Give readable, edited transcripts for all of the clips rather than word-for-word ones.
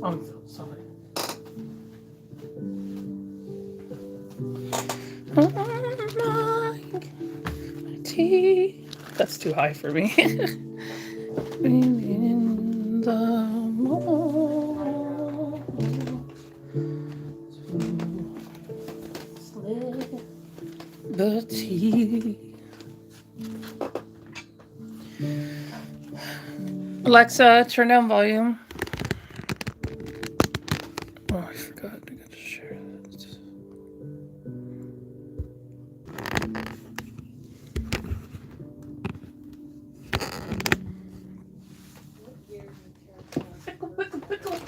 Oh, sorry. Tea. That's too high for me. In the mall, the tea. Alexa, turn down volume. Oh, I forgot. I got to share this. Pickle, pickle, pickle.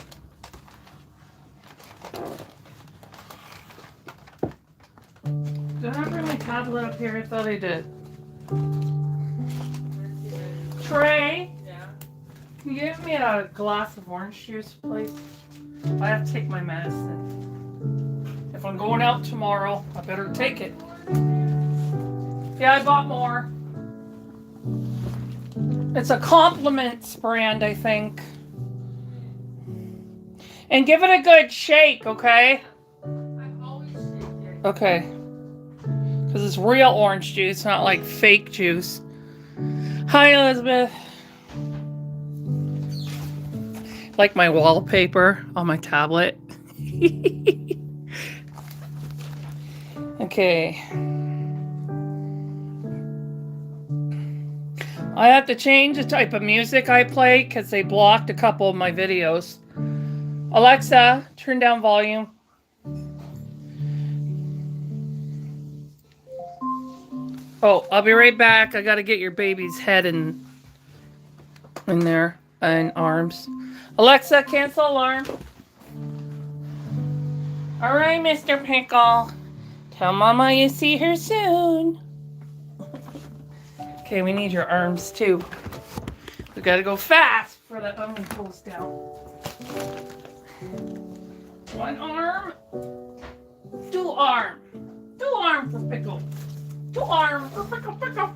Did I bring my tablet up here? I thought I did. Trey? Yeah? Can you give me a glass of orange juice, please? I have to take my medicine. If I'm going out tomorrow, I better take it. Yeah, I bought more. It's a Compliments brand, I think. And give it a good shake, okay? I always shake it. Okay. Because it's real orange juice, not like fake juice. Hi, Elizabeth. Like my wallpaper on my tablet. Okay. I have to change the type of music I play because they blocked a couple of my videos. Alexa, turn down volume. Oh, I'll be right back. I gotta get your baby's head in there and arms. Alexa, cancel alarm. All right, Mr. Pickle. Tell Mama you see her soon. Okay, we need your arms too. We gotta go fast before that oven cools down. One arm, two arm. Two arm for Pickle. Two arm for Pickle, Pickle.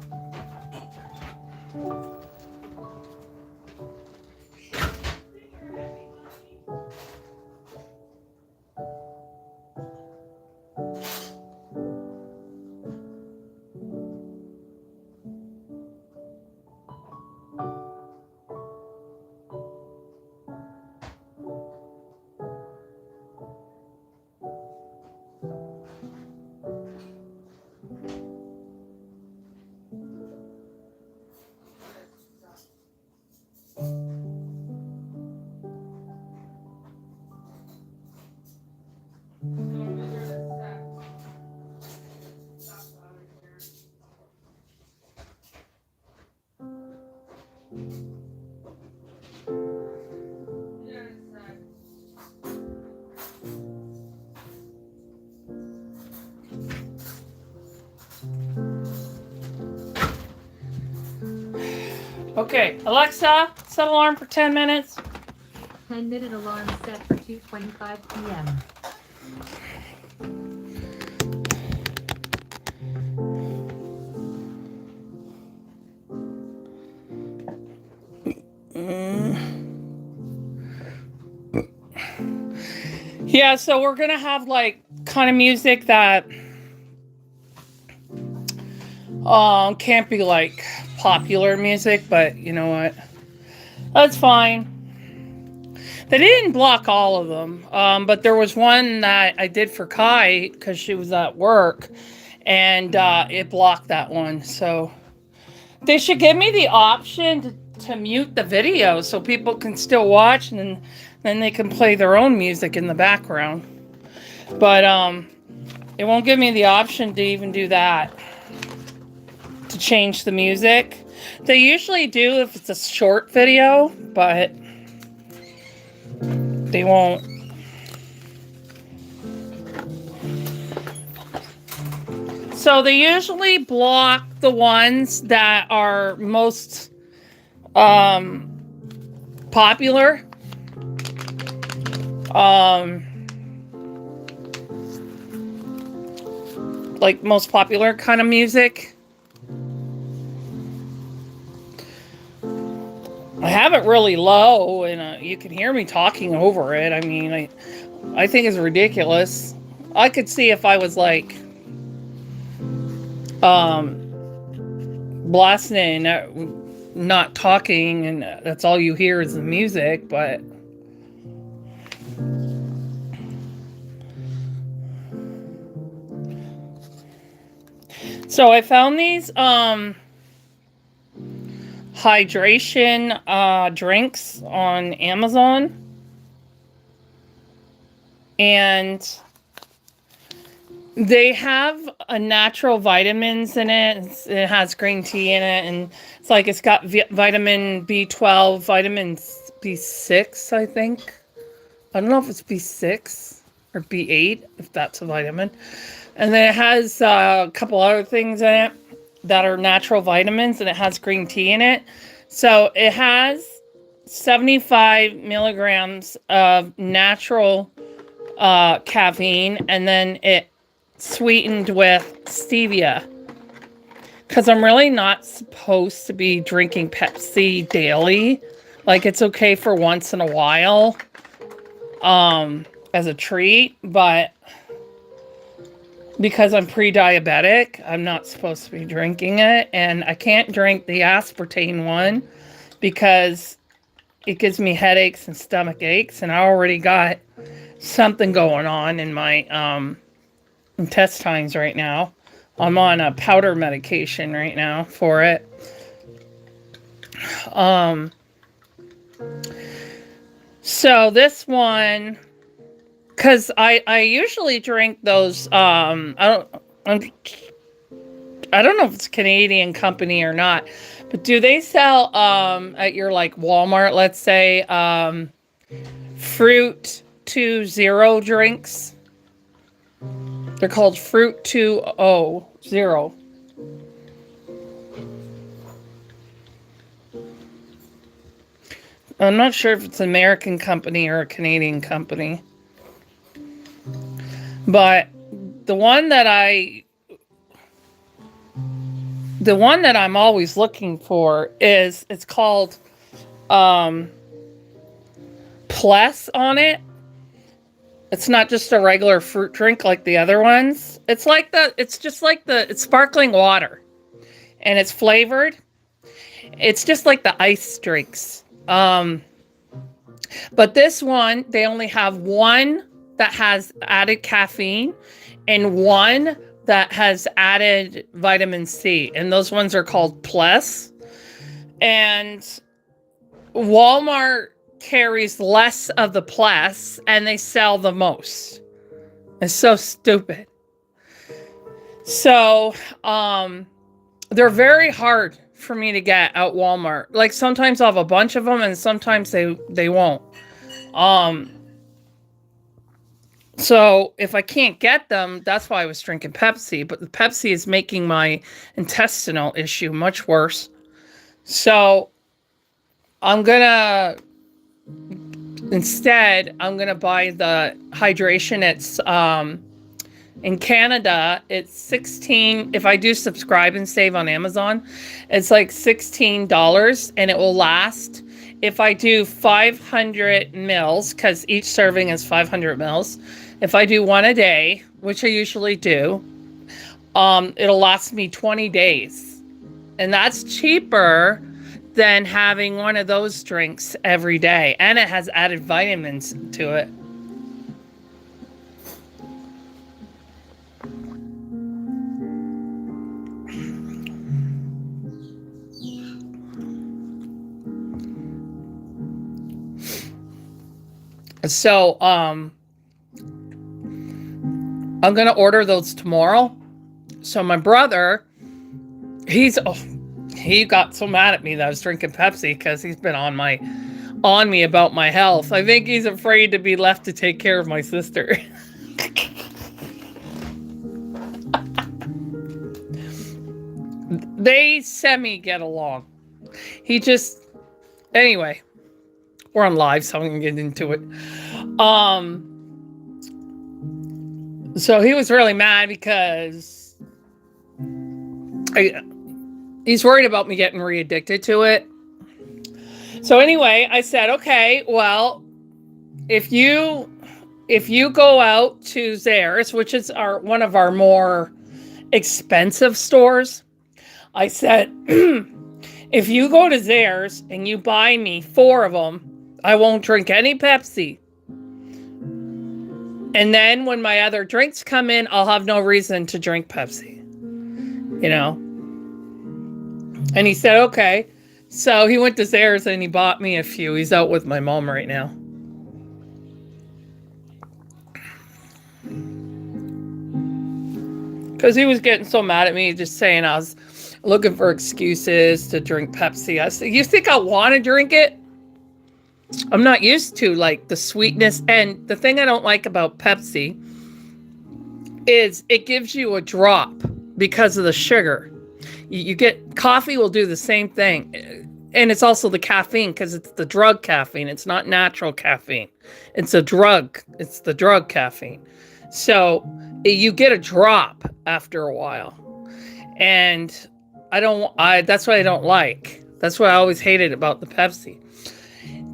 Okay, Alexa, set alarm for 10 minutes. 10-minute alarm set for 2:25 p.m. Yeah, so we're gonna have like kind of music that can't be like popular music, but you know what? That's fine. They didn't block all of them, but there was one that I did for Kai because she was at work, and it blocked that one. So they should give me the option to mute the video so people can still watch, and then they can play their own music in the background. But it won't give me the option to even do that, to change the music. They usually do if it's a short video, but they won't. So they usually block the ones that are most popular. Like most popular kind of music. I have it really low, and you can hear me talking over it. I mean, I think it's ridiculous. I could see if I was like blasting it, not talking, and that's all you hear is the music, but so I found these hydration drinks on Amazon, and they have a natural vitamins in it. It has green tea in it, and it's like it's got vitamin B12, vitamin B6, I think. I don't know if it's B6 or B8, if that's a vitamin. And then it has a couple other things in it that are natural vitamins, and it has green tea in it. So it has 75 milligrams of natural caffeine, and then it sweetened with stevia. Because I'm really not supposed to be drinking Pepsi daily. Like, it's okay for once in a while as a treat, but because I'm pre-diabetic, I'm not supposed to be drinking it, and I can't drink the aspartame one because it gives me headaches and stomach aches, and I already got something going on in my intestines right now. I'm on a powder medication right now for it. So this one, because I usually drink those, I don't know if it's a Canadian company or not, but do they sell at your like Walmart, let's say, Fruit 2.0 drinks? They're called Fruit 2.0. I'm not sure if it's an American company or a Canadian company. But the one that I'm always looking for it's called Plus on it. It's not just a regular fruit drink like the other ones. It's sparkling water, and it's flavored. It's just like the ice drinks. But this one, they only have one that has added caffeine and one that has added vitamin C. And those ones are called Plus. And Walmart carries less of the Plus, and they sell the most. It's so stupid. So, they're very hard for me to get at Walmart. Like, sometimes I'll have a bunch of them, and sometimes they won't. So if I can't get them, that's why I was drinking Pepsi. But the Pepsi is making my intestinal issue much worse. So instead, I'm gonna buy the hydration. It's in Canada, it's 16. If I do subscribe and save on Amazon, it's like $16, and it will last. If I do 500 mils, because each serving is 500 mils. If I do one a day, which I usually do, it'll last me 20 days. And that's cheaper than having one of those drinks every day. And it has added vitamins to it. So, I'm going to order those tomorrow. So my brother, he got so mad at me that I was drinking Pepsi because he's been on me about my health. I think he's afraid to be left to take care of my sister. They semi get along. Anyway, we're on live, so I'm going to get into it. So he was really mad because he's worried about me getting re-addicted to it. So anyway, I said, okay, well, if you go out to Zayres, which is one of our more expensive stores, I said, if you go to Zayres and you buy me 4 of them, I won't drink any Pepsi. And then when my other drinks come in, I'll have no reason to drink Pepsi. You know? And he said, okay. So he went to Zayres and he bought me a few. He's out with my mom right now. Because he was getting so mad at me, just saying I was looking for excuses to drink Pepsi. I said, you think I want to drink it? I'm not used to like the sweetness. And the thing I don't like about Pepsi is it gives you a drop because of the sugar. You get coffee will do the same thing. And it's also the caffeine because it's the drug caffeine. It's not natural caffeine. It's a drug. It's the drug caffeine. So you get a drop after a while. And that's what I don't like. That's what I always hated about the Pepsi.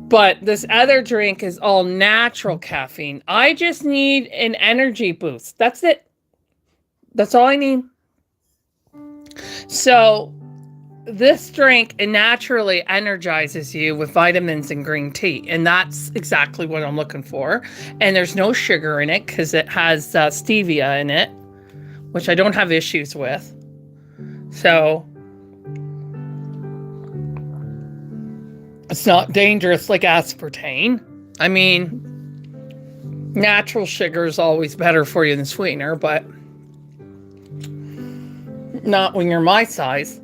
But this other drink is all natural caffeine. I just need an energy boost. That's it. That's all I need. So this drink naturally energizes you with vitamins and green tea. And that's exactly what I'm looking for. And there's no sugar in it because it has stevia in it, which I don't have issues with. So it's not dangerous like aspartame. I mean, natural sugar is always better for you than sweetener, but not when you're my size.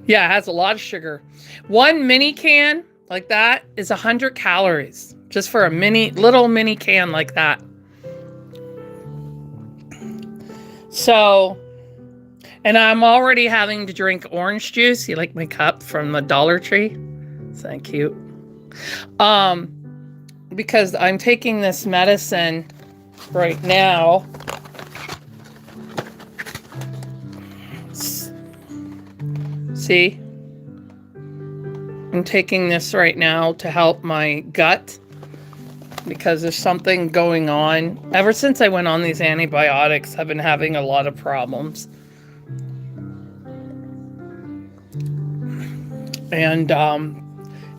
Yeah, it has a lot of sugar. One mini can like that is 100 calories just for a little mini can like that. So, and I'm already having to drink orange juice. You like my cup from the Dollar Tree? Thank you. Because I'm taking this medicine right now. See? I'm taking this right now to help my gut because there's something going on. Ever since I went on these antibiotics, I've been having a lot of problems. And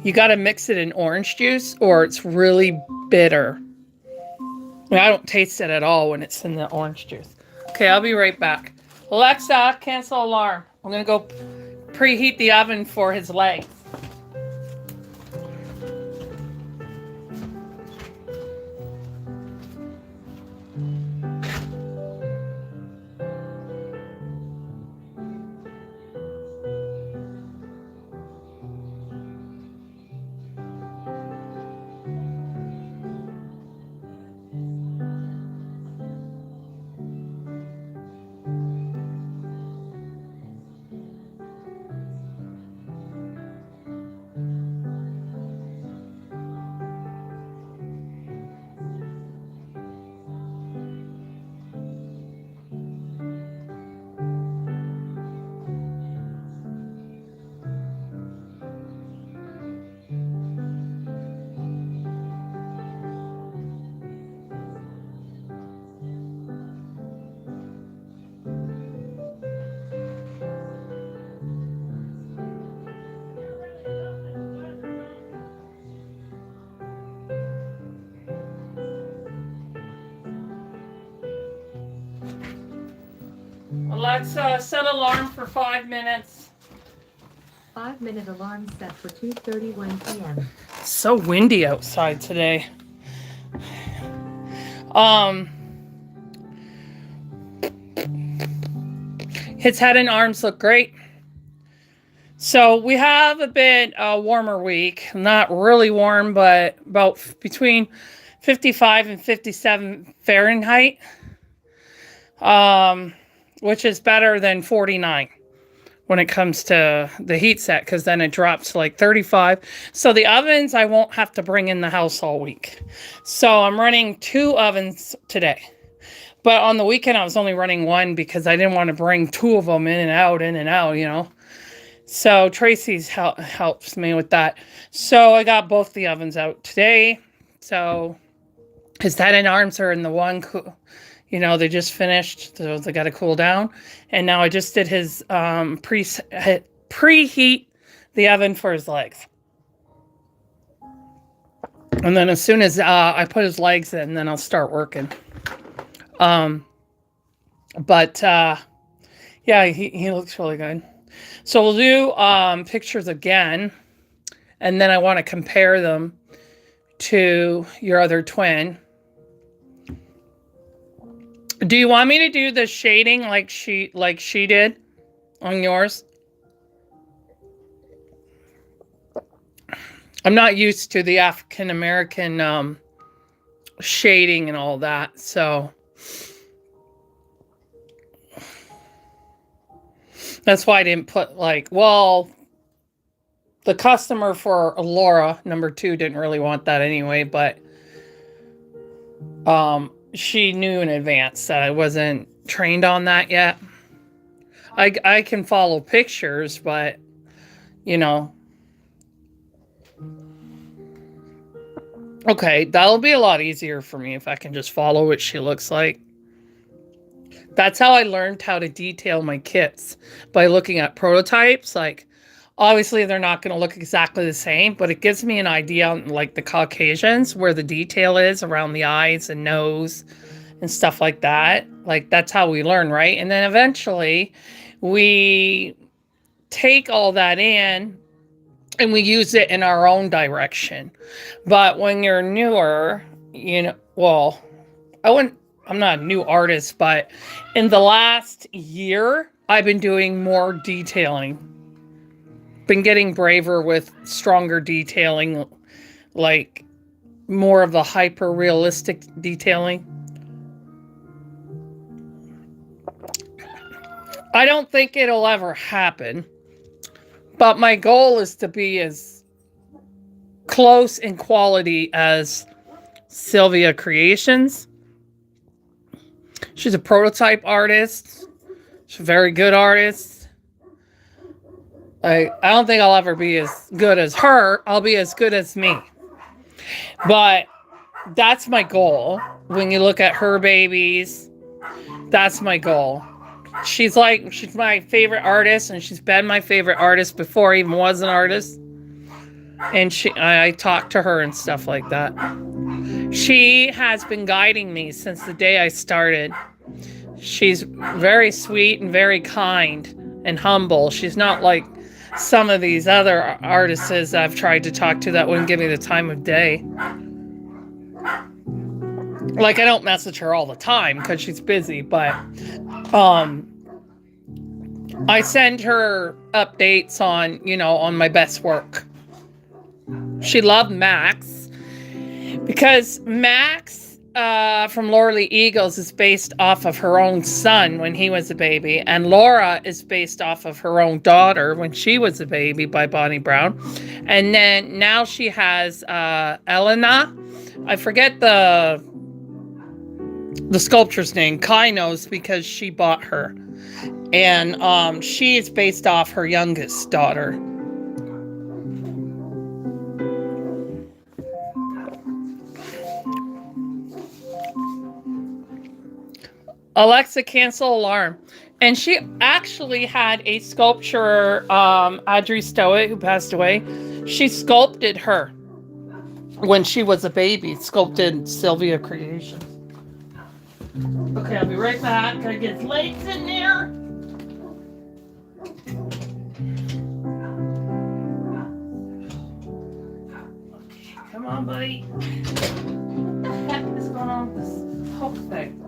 you got to mix it in orange juice or it's really bitter. I mean, I don't taste it at all when it's in the orange juice. Okay, I'll be right back. Alexa, cancel alarm. I'm going to go preheat the oven for his legs. Alexa, set alarm for 5 minutes. 5-minute alarm set for 2:31 p.m. It's so windy outside today. His head and arms look great. So we have a bit warmer week. Not really warm, but about between 55 and 57 Fahrenheit. Which is better than 49 when it comes to the heat set, because then it drops to like 35. So the ovens I won't have to bring in the house all week. So I'm running 2 ovens today. But on the weekend, I was only running one because I didn't want to bring two of them in and out, you know. So Tracy's helps me with that. So I got both the ovens out today. So his head and arms are in the one, you know, they just finished. So they got to cool down. And now I just did his preheat the oven for his legs. And then as soon as I put his legs in, then I'll start working. Yeah, he looks really good. So we'll do pictures again. And then I want to compare them to your other twin. Do you want me to do the shading like she did on yours? I'm not used to the African American shading and all that, so that's why I didn't put like, well, the customer for Laura, number 2, didn't really want that anyway, but she knew in advance that I wasn't trained on that yet. I can follow pictures, but you know. Okay, that'll be a lot easier for me if I can just follow what she looks like. That's how I learned how to detail my kits, by looking at prototypes. Like, obviously they're not going to look exactly the same, but it gives me an idea on like the Caucasians, where the detail is around the eyes and nose and stuff like that. Like, that's how we learn, right? And then eventually we take all that in and we use it in our own direction. But when you're newer, you know, well, I'm not a new artist, but in the last year, I've been doing more detailing. Been getting braver with stronger detailing, like more of the hyper realistic detailing. I don't think it'll ever happen, but my goal is to be as close in quality as Sylvia Creations. She's a prototype artist. She's a very good artist. I don't think I'll ever be as good as her. I'll be as good as me. But that's my goal. When you look at her babies, that's my goal. She's my favorite artist, and she's been my favorite artist before I even was an artist. And I talk to her and stuff like that. She has been guiding me since the day I started. She's very sweet and very kind and humble. She's not like some of these other artists I've tried to talk to that wouldn't give me the time of day. Like, I don't message her all the time because she's busy, but I send her updates on, you know, on my best work. She loved Max because Max from Laura Lee Eagles is based off of her own son when he was a baby, and Laura is based off of her own daughter when she was a baby by Bonnie Brown. And then now she has Elena. I forget the sculptor's name. Kai knows because she bought her. And she is based off her youngest daughter. Alexa, cancel alarm. And she actually had a sculpture, Audrey Stowe, who passed away. She sculpted her when she was a baby. Sculpted Sylvia Creations. Okay, I'll be right back. Gotta get legs in there. Okay, come on, buddy. What the heck is going on with this hook thing?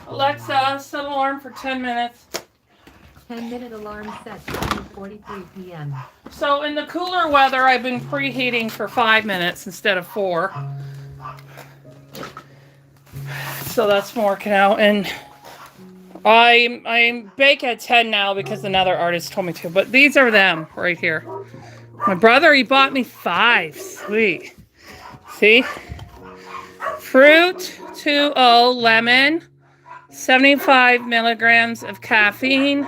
Alexa, set an alarm for 10 minutes. 10-minute alarm set for 2:43 p.m. So in the cooler weather, I've been preheating for 5 minutes instead of 4. So that's working out. And I bake at 10 now because another artist told me to. But these are them right here. My brother, he bought me 5. Sweet. See? Fruit 2O lemon. 75 milligrams of caffeine.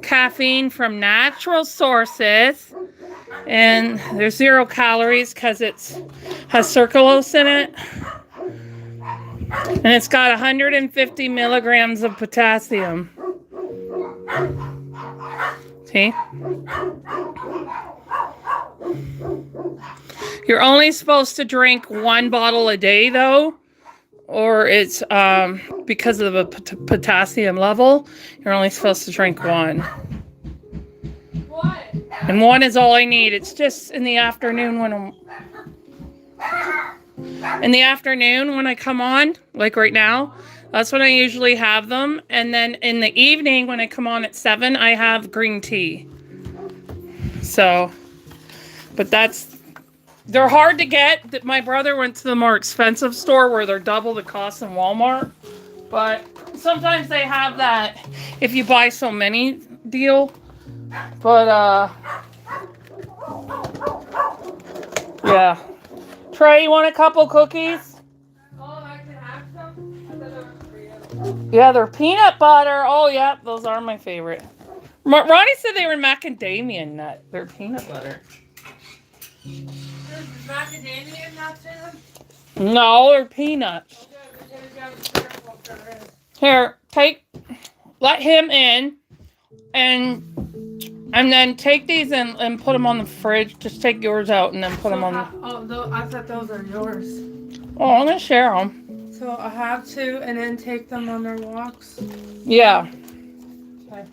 Caffeine from natural sources. And there's 0 calories because it has sucralose in it. And it's got 150 milligrams of potassium. See? You're only supposed to drink 1 bottle a day, though. Or it's because of the potassium level, you're only supposed to drink 1. What? And 1 is all I need. It's just in the afternoon when I come on, like right now, that's when I usually have them. And then in the evening when I come on at 7, I have green tea. So, but they're hard to get. My brother went to the more expensive store where they're double the cost in Walmart. But sometimes they have that if you buy so many deal. But, yeah. Trey, you want a couple cookies? Oh, I can have some? I thought they were for you. Yeah, they're peanut butter. Oh, yeah, those are my favorite. Ronnie said they were macadamia nut. They're peanut butter. There's macadamia nuts in them? No, they're peanuts. Here, let him in, and then take these and put them on the fridge. Just take yours out and then put them on the... I thought those are yours. Oh, I'm going to share them. So I have to, and then take them on their walks? Yeah. Okay.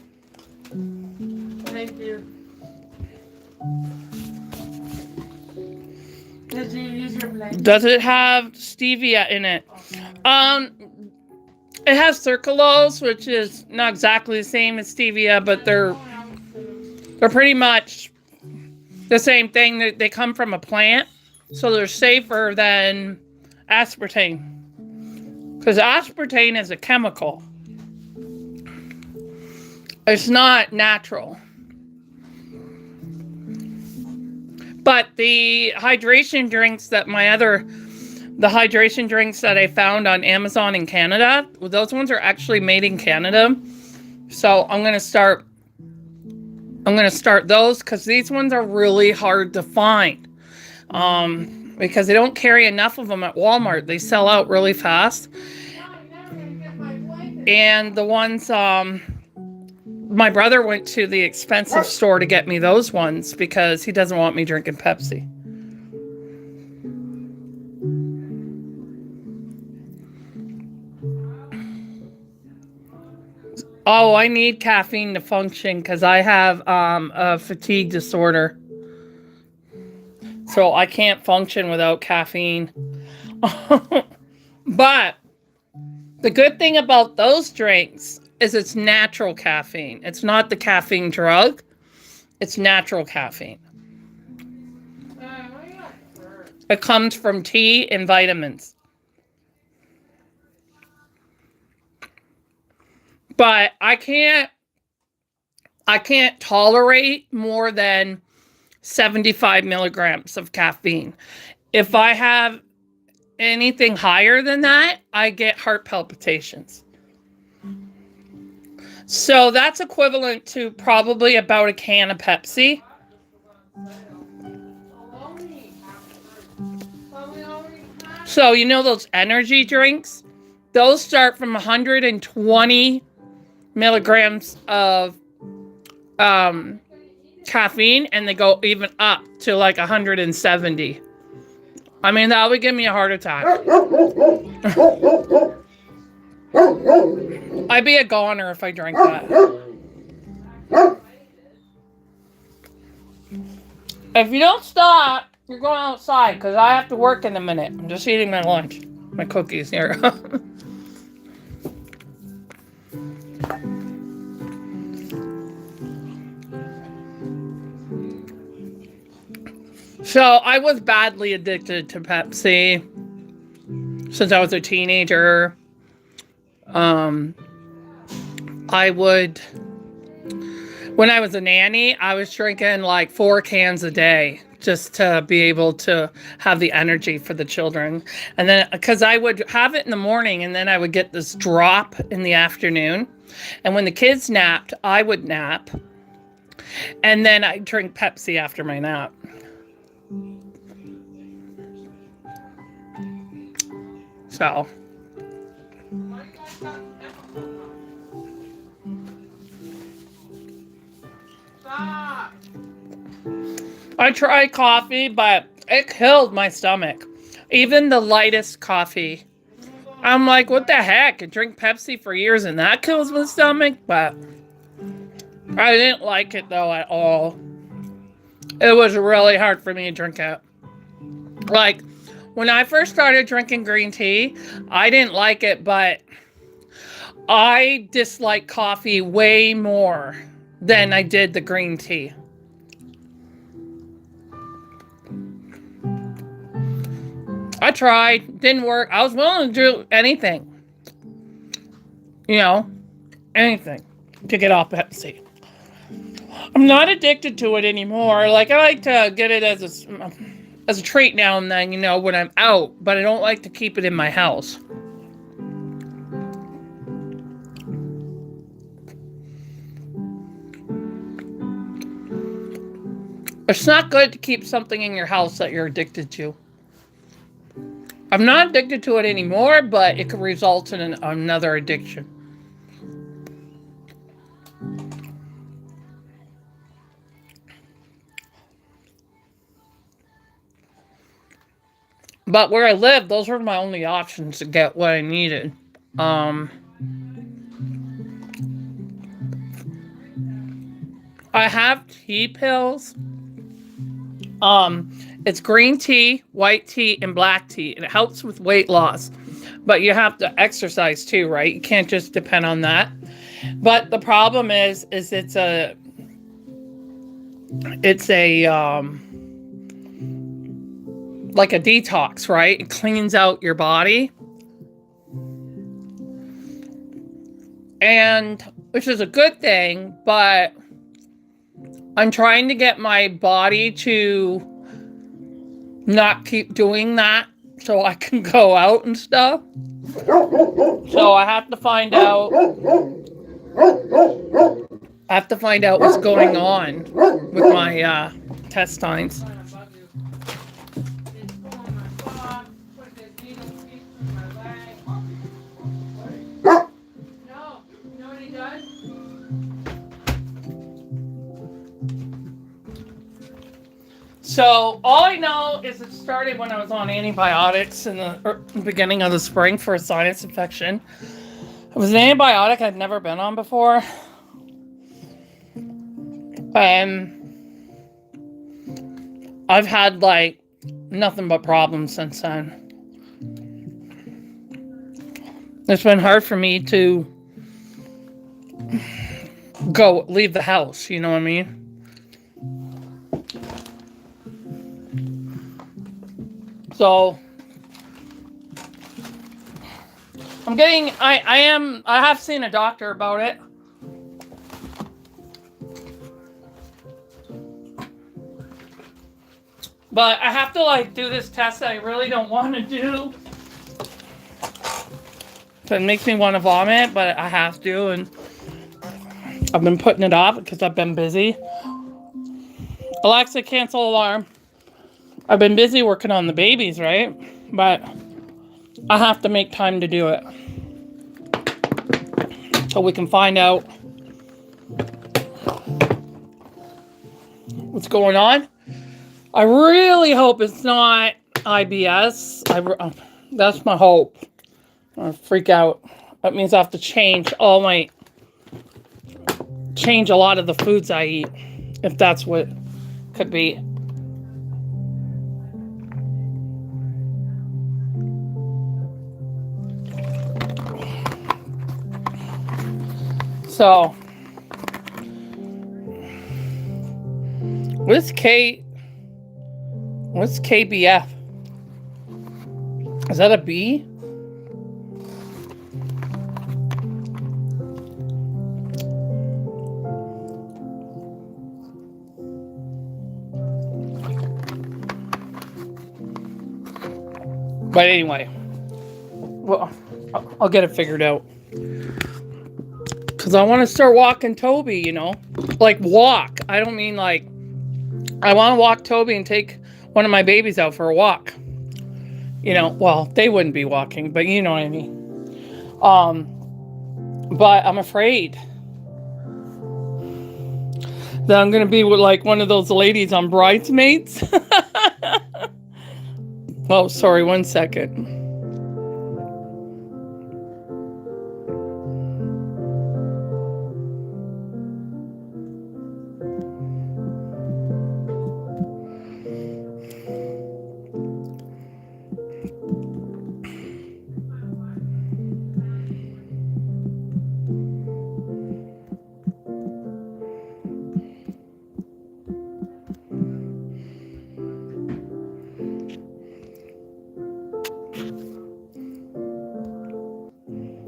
Thank you. Did you use your blade? Does it have stevia in it? It has sucralose, which is not exactly the same as stevia, but they're pretty much the same thing. They come from a plant, so they're safer than aspartame. Because aspartame is a chemical. It's not natural. But the hydration drinks that the hydration drinks that I found on Amazon in Canada, those ones are actually made in Canada. So I'm going to start those because these ones are really hard to find. Because they don't carry enough of them at Walmart. They sell out really fast. And the ones, my brother went to the expensive store to get me those ones because he doesn't want me drinking Pepsi. Oh, I need caffeine to function because I have a fatigue disorder. So I can't function without caffeine. But The good thing about those drinks is it's natural caffeine. It's not the caffeine drug. It's natural caffeine. It comes from tea and vitamins. But I can't tolerate more than 75 milligrams of caffeine. If I have anything higher than that, I get heart palpitations. So that's equivalent to probably about a can of Pepsi. So you know those energy drinks? Those start from 120 milligrams of caffeine, and they go even up to like 170. I mean, that would give me a heart attack. I'd be a goner if I drank that. If you don't stop, you're going outside, because I have to work in a minute. I'm just eating my lunch. My cookies here. So I was badly addicted to Pepsi since I was a teenager. When I was a nanny, I was drinking like 4 cans a day just to be able to have the energy for the children. And then, because I would have it in the morning and then I would get this drop in the afternoon. And when the kids napped, I would nap. And then I'd drink Pepsi after my nap. So. I tried coffee, but it killed my stomach. Even the lightest coffee. I'm like, what the heck? I drink Pepsi for years and that kills my stomach? But I didn't like it though at all. It was really hard for me to drink it. Like, when I first started drinking green tea, I didn't like it, but I dislike coffee way more than I did the green tea. I tried, didn't work. I was willing to do anything. You know, anything to get off Pepsi. I'm not addicted to it anymore. Like, I like to get it as a treat now and then, you know, when I'm out, but I don't like to keep it in my house. It's not good to keep something in your house that you're addicted to. I'm not addicted to it anymore, but it could result in another addiction. But where I live, those were my only options to get what I needed. I have tea pills. It's green tea, white tea, and black tea, and it helps with weight loss. But you have to exercise too, right? You can't just depend on that. But the problem is it's a like a detox, right? It cleans out your body. And which is a good thing, but I'm trying to get my body to not keep doing that so I can go out and stuff. So I have to find out what's going on with my intestines. So all I know is it started when I was on antibiotics in the beginning of the spring for a sinus infection. It was an antibiotic I'd never been on before. I've had like nothing but problems since then. It's been hard for me to leave the house, you know what I mean? So I have seen a doctor about it. But I have to like do this test that I really don't want to do. So it makes me want to vomit, but I have to, and I've been putting it off because I've been busy. Alexa, cancel alarm. I've been busy working on the babies, right? But I have to make time to do it. So we can find out what's going on. I really hope it's not IBS. That's my hope. I freak out. That means I have to change a lot of the foods I eat, if that's what could be. So, what's KBF? Is that a B? But anyway, well, I'll get it figured out. Because I want to start walking Toby, you know? Like, walk. I don't mean like... I want to walk Toby and take one of my babies out for a walk. You know, well, they wouldn't be walking, but you know what I mean. But I'm afraid that I'm going to be with like one of those ladies on Bridesmaids. Oh, sorry, 1 second.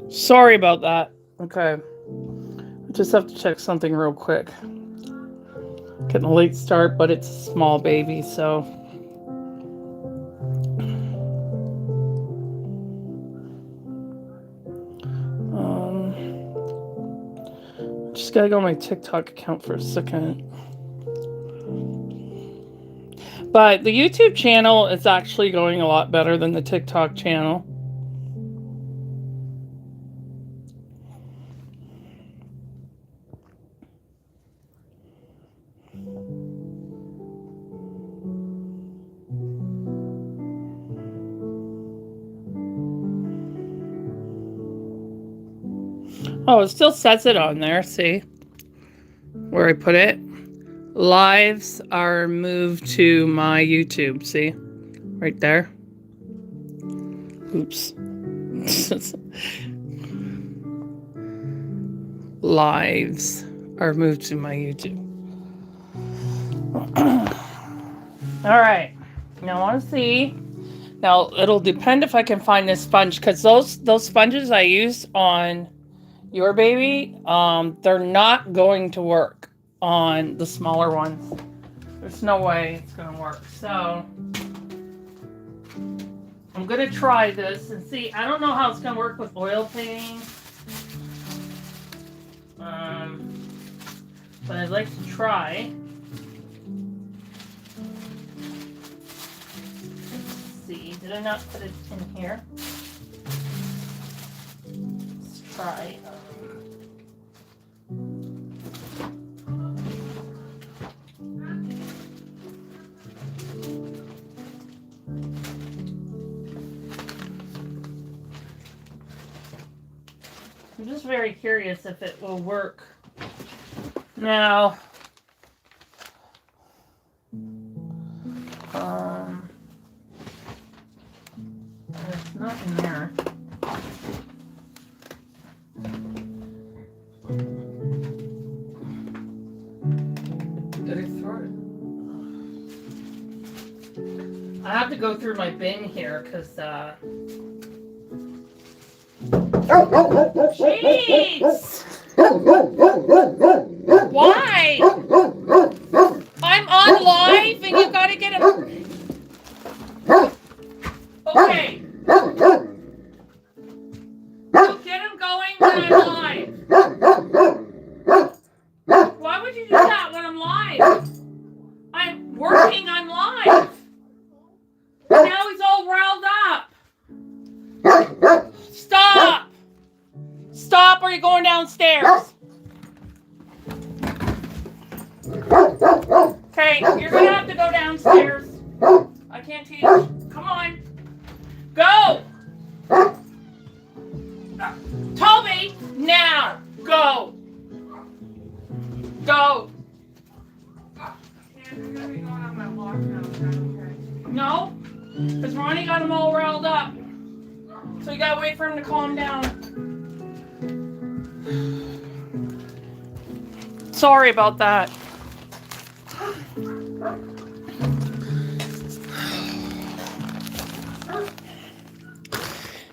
Sorry about that. Okay. I just have to check something real quick. Getting a late start, but it's a small baby, so. Just gotta go on my TikTok account for a second. But the YouTube channel is actually going a lot better than the TikTok channel. Oh, it still says it on there, see? Where I put it. Lives are moved to my YouTube, see? Right there. Oops. Lives are moved to my YouTube. Alright. Now I want to see. Now, it'll depend if I can find this sponge, because those sponges I use on your baby, they're not going to work on the smaller ones. There's no way it's going to work. So, I'm going to try this and see. I don't know how it's going to work with oil painting. But I'd like to try. Let's see. Did I not put it in here? Let's try. I'm just very curious if it will work. Now, it's not in there. to go through my bin here because, jeez! Why? I'm on live and you gotta get him. Okay. So get him going when I'm live. Why would you do that when I'm live? I'm working, I'm live. Now he's all riled up. Stop! Stop or you're going downstairs. Okay, you're gonna have to go downstairs. I can't teach. Come on. Go! Toby, now! Go! Go! No, because Ronnie got him all riled up. So you gotta wait for him to calm down. Sorry about that.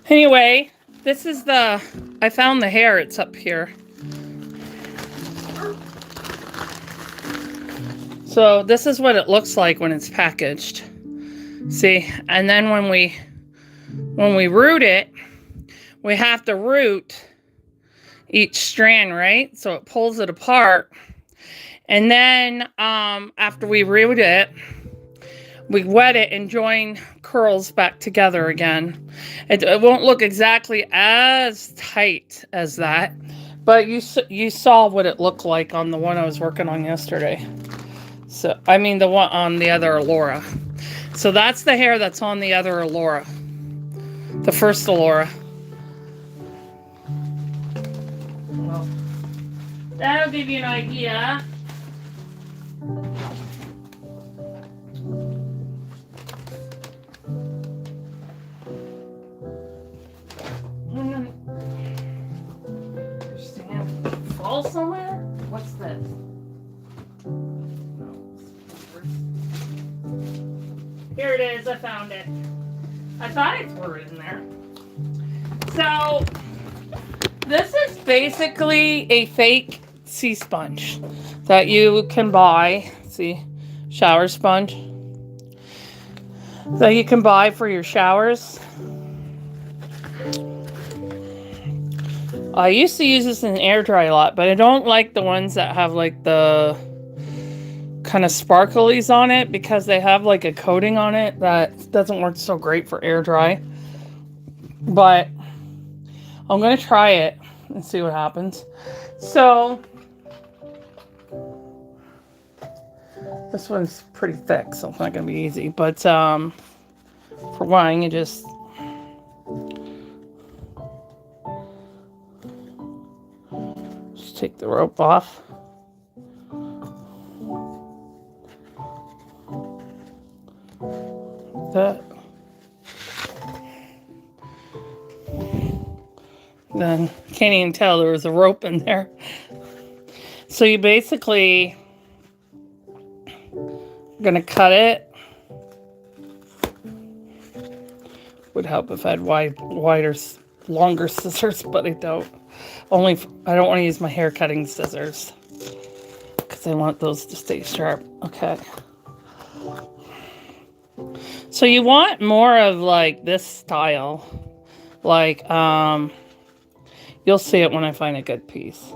Anyway, this is I found the hair, it's up here. So this is what it looks like when it's packaged. See, and then when we root it, we have to root each strand, right? So it pulls it apart. And then after we root it, we wet it and join curls back together again. It won't look exactly as tight as that, but you saw what it looked like on the one I was working on yesterday. So, I mean the one on the other Allura. So that's the hair that's on the other Allura. The first Allura. Well, that'll give you an idea. Fall somewhere? What's this? Here it is, I found it. I thought I threw it in there. So, this is basically a fake sea sponge that you can buy. See, shower sponge. That you can buy for your showers. I used to use this in air dry a lot, but I don't like the ones that have like the kind of sparklies on it because they have like a coating on it that doesn't work so great for air dry. But I'm going to try it and see what happens. So this one's pretty thick, so it's not going to be easy. But for one, you just take the rope off. That. Then can't even tell there was a rope in there. So you basically gonna cut it. Would help if I had wider, longer scissors, but I don't. I don't want to use my hair cutting scissors because I want those to stay sharp. Okay. So you want more of like this style. Like, you'll see it when I find a good piece.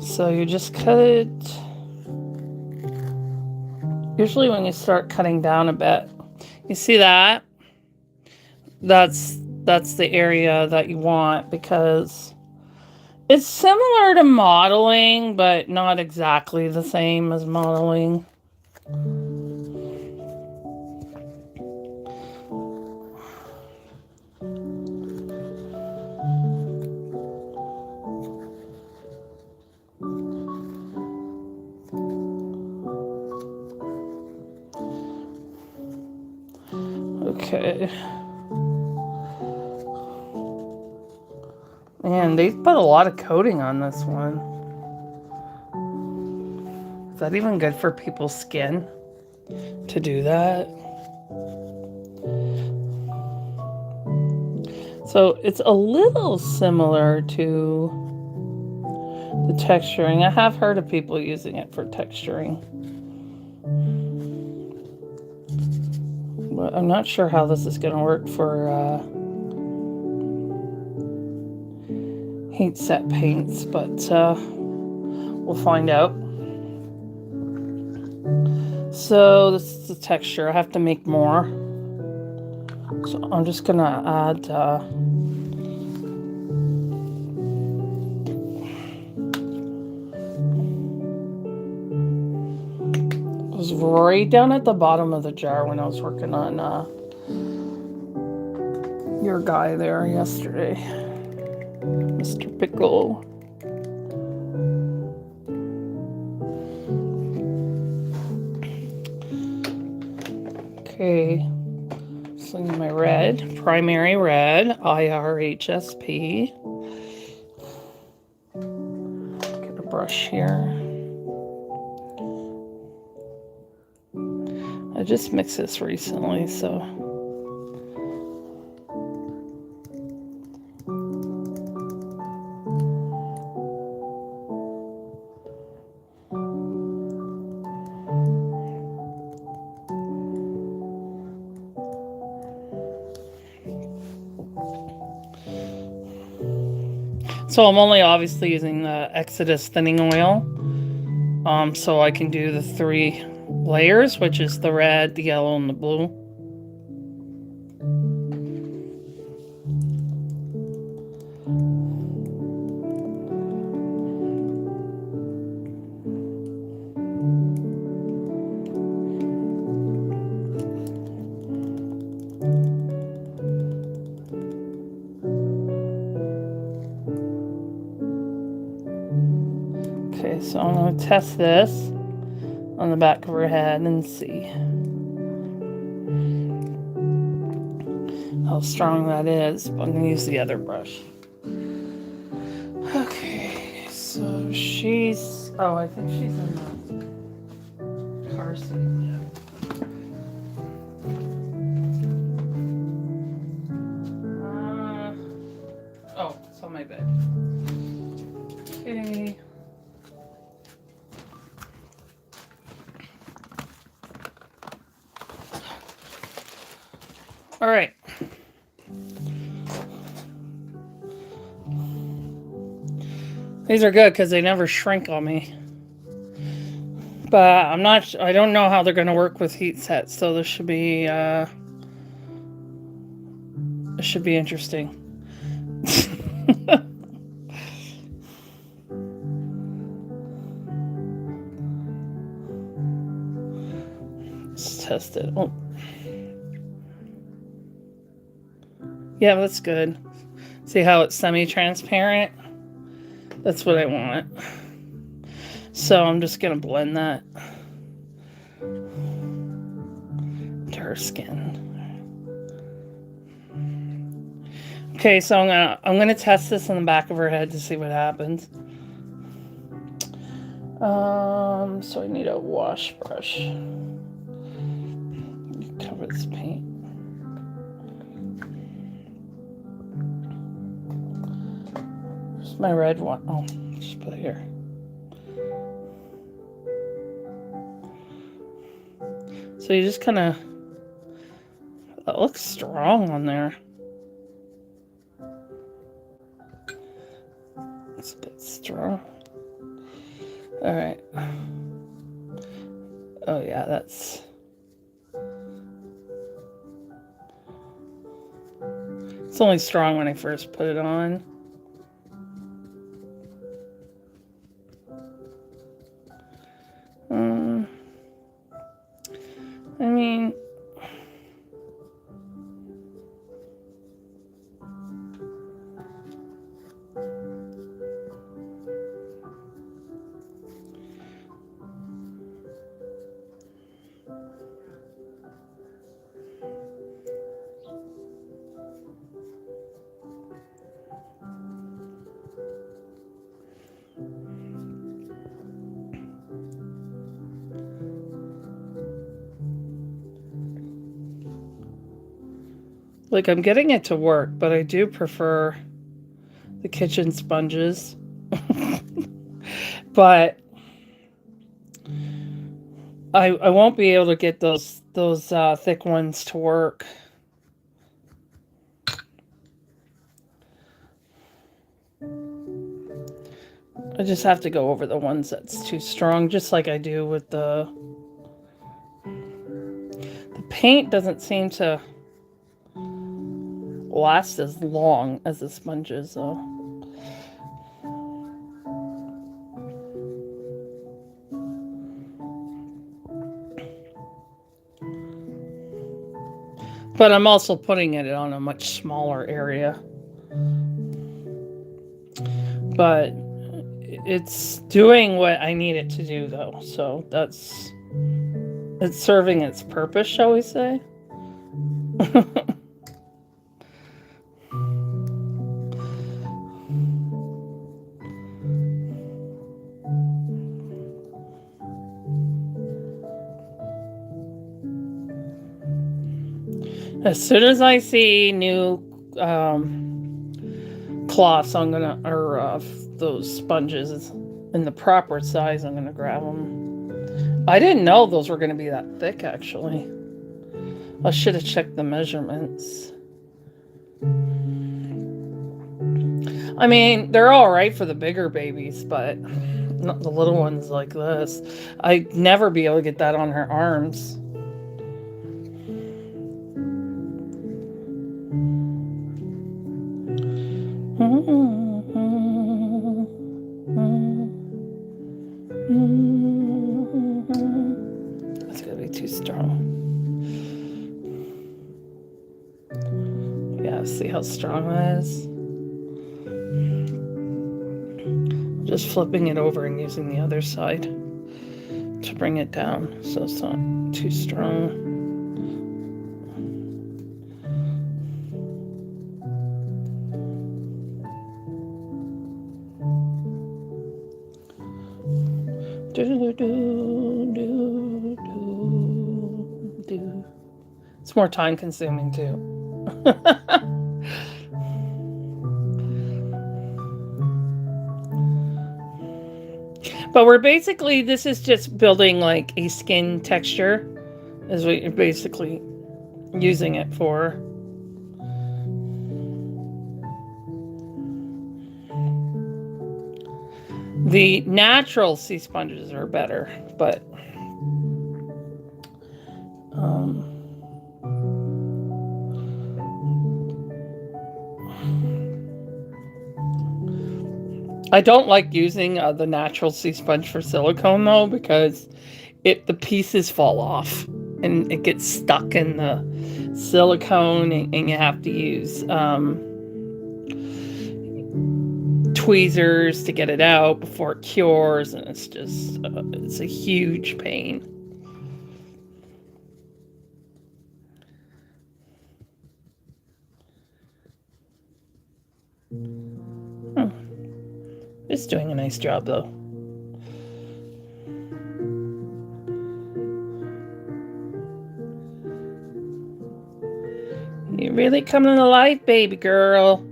So you just cut it. Usually when you start cutting down a bit, you see that? That's the area that you want because it's similar to modeling, but not exactly the same as modeling. Okay. Man, they put a lot of coating on this one. Is that even good for people's skin to do that? So it's a little similar to the texturing. I have heard of people using it for texturing. But I'm not sure how this is going to work for heat set paints, but we'll find out. So this is the texture. I have to make more. So I'm just going to add it was right down at the bottom of the jar when I was working on your guy there yesterday, Mr. Pickle. Okay, so my red, primary red, IRHSP. Get a brush here. I just mixed this recently, so. So I'm only obviously using the Exodus thinning oil, so I can do the 3 layers, which is the red, the yellow, and the blue. Okay, so I'm going to test this on the back of her head and see how strong that is. But I'm going to use the other brush. Okay, so she's... Oh, I think she's in the car seat. Oh, it's on my bed. Okay. All right. These are good because they never shrink on me. But I don't know how they're going to work with heat sets, so this should be interesting. Let's test it. Oh. Yeah, that's good. See how it's semi-transparent? That's what I want. So I'm just going to blend that to her skin. Okay, so I'm gonna test this on the back of her head to see what happens. So I need a wash brush. Cover this paint. Where's my red one? Oh, just put it here. So you just kind of, that looks strong on there. It's a bit strong. All right. Oh yeah, that's. It's only strong when I first put it on. I mean, Like, I'm getting it to work, but I do prefer the kitchen sponges. But I won't be able to get those thick ones to work. I just have to go over the ones that's too strong, just like I do with the paint. Doesn't seem to last as long as the sponges, though. But I'm also putting it on a much smaller area. But it's doing what I need it to do, though. So it's serving its purpose, shall we say? As soon as I see new cloths, I'm gonna, or those sponges in the proper size, I'm gonna grab them. I didn't know those were gonna be that thick, actually. I should have checked the measurements. I mean, they're all right for the bigger babies, but not the little ones like this. I'd never be able to get that on her arms. That's gonna be too strong. Yeah, see how strong that is? Just flipping it over and using the other side to bring it down so it's not too strong. It's more time consuming too. But we're basically, this is just building like a skin texture, is what you're basically using it for. The natural sea sponges are better, but I don't like using the natural sea sponge for silicone though, because the pieces fall off and it gets stuck in the silicone, and you have to use tweezers to get it out before it cures, and it's just it's a huge pain. It's doing a nice job though. You're really coming alive, baby girl.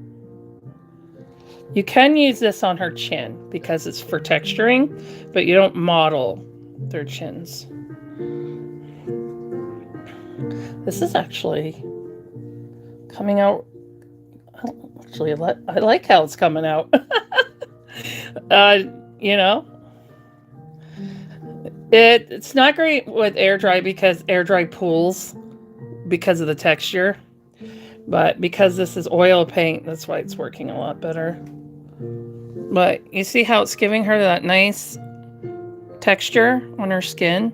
You can use this on her chin because it's for texturing, but you don't model their chins. This is actually coming out. Actually, I like how it's coming out. You know, it's not great with air dry because air dry pools because of the texture, but because this is oil paint, that's why it's working a lot better. But you see how it's giving her that nice texture on her skin?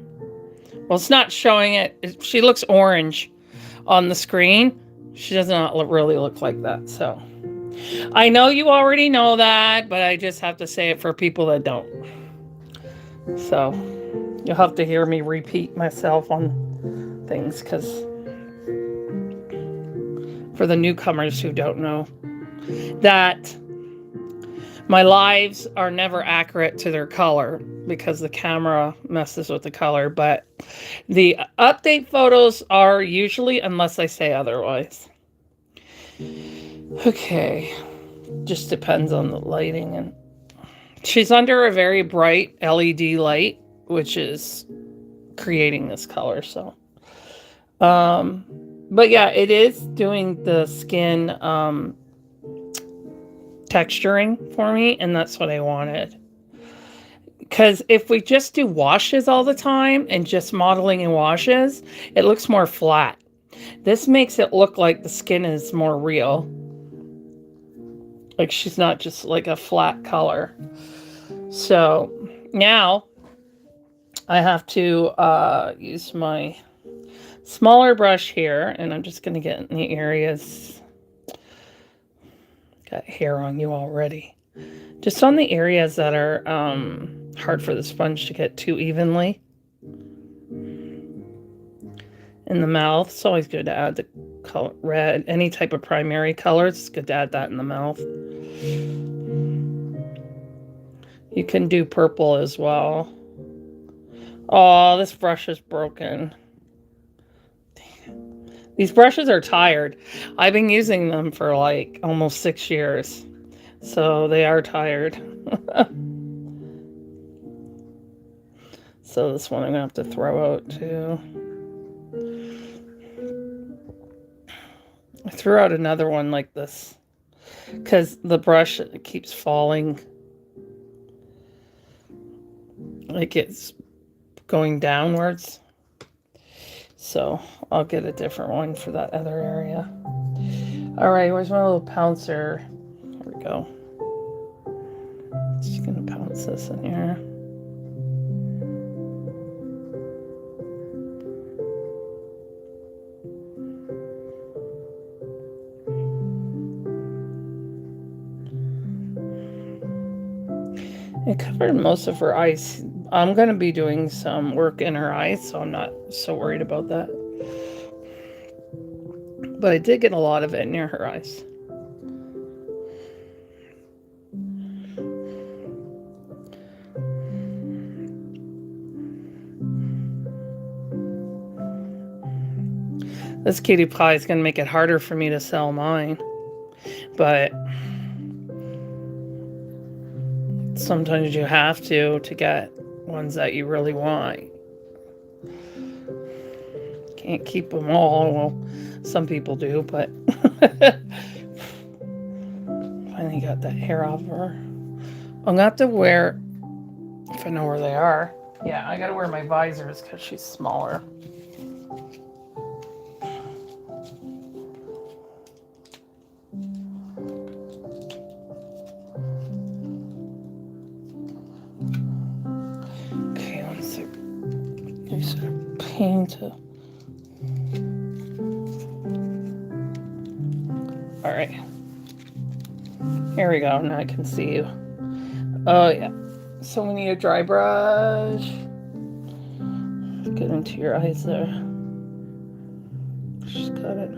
Well, it's not showing it. She looks orange on the screen. She does not really look like that, so I know you already know that, but I just have to say it for people that don't. So you'll have to hear me repeat myself on things, because for the newcomers who don't know, that my lives are never accurate to their color because the camera messes with the color, but the update photos are usually, unless I say otherwise. Okay. Just depends on the lighting. And she's under a very bright LED light, which is creating this color. So, but yeah, it is doing the skin texturing for me, and that's what I wanted. Because if we just do washes all the time and just modeling in washes, it looks more flat. This makes it look like the skin is more real. Like she's not just like a flat color. So now I have to use my smaller brush here, and I'm just going to get in the areas. Got hair on you already. Just on the areas that are hard for the sponge to get too evenly. In the mouth, it's always good to add the color red. Any type of primary colors, it's good to add that in the mouth. You can do purple as well. Oh, this brush is broken. These brushes are tired. I've been using them for like almost 6 years. So they are tired. So this one I'm going to have to throw out too. I threw out another one like this because the brush keeps falling. Like it's going downwards. So I'll get a different one for that other area. All right, where's my little pouncer? There we go. Just gonna pounce this in here. It covered most of her eyes. I'm going to be doing some work in her eyes, so I'm not so worried about that. But I did get a lot of it near her eyes. This cutie pie is going to make it harder for me to sell mine. But sometimes you have to get ones that you really want. Can't keep them all. Well, some people do, but finally got that hair off her. I'm gonna have to wear, if I know where they are. Yeah, I gotta wear my visors because she's smaller. Okay, let's see. Use a paint. All right. Here we go. Now I can see you. Oh, yeah. So we need a dry brush. Get into your eyes there. She's got it.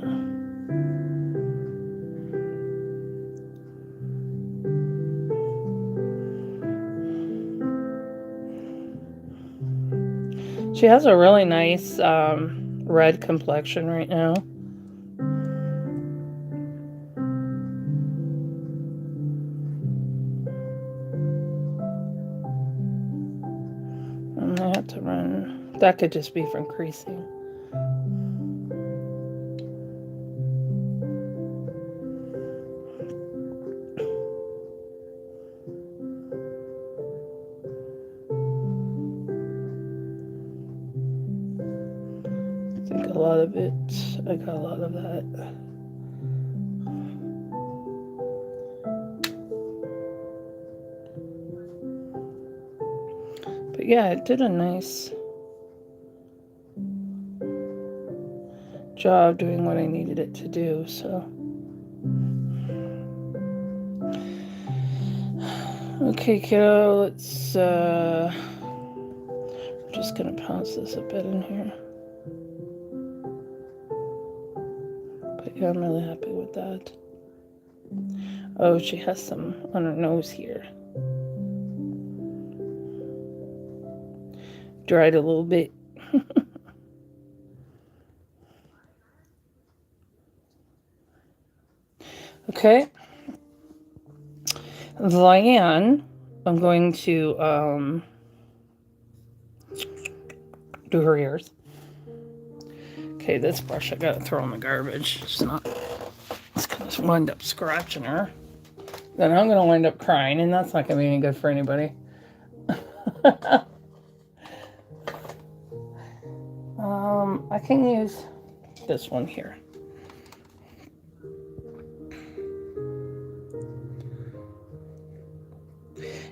She has a really nice red complexion right now. And I have to run. That could just be from creasing. I think a lot of it, I got a lot of that. But yeah, it did a nice job doing what I needed it to do, so. Okay, kiddo, let's, I'm just gonna pounce this a bit in here. But yeah, I'm really happy with that. Oh, she has some on her nose here. Dried a little bit. Okay. Diane, I'm going to do her ears. Okay, this brush I gotta throw in the garbage. It's gonna wind up scratching her. Then I'm gonna wind up crying, and that's not gonna be any good for anybody. I can use this one here.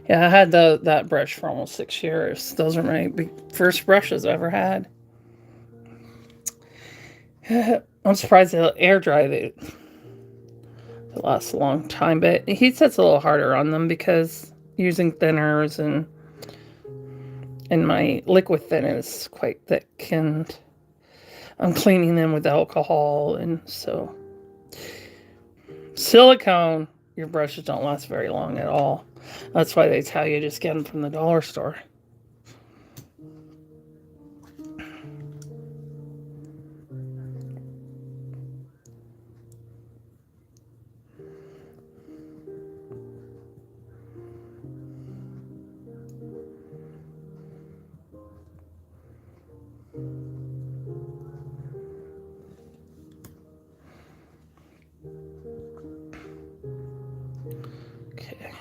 Yeah, I had that brush for almost 6 years. Those are my first brushes I ever had. I'm surprised they'll air dry. They last a long time, but heat set's a little harder on them because using thinners and my liquid thin is quite thick, and I'm cleaning them with alcohol, and so silicone, your brushes don't last very long at all. That's why they tell you just get them from the dollar store. Okay.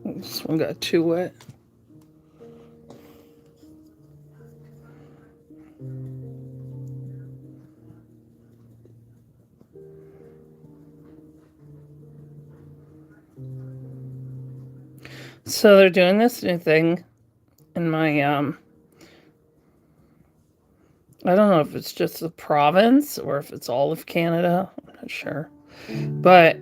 This one got too wet. So they're doing this new thing in my, I don't know if it's just the province or if it's all of Canada. I'm not sure. But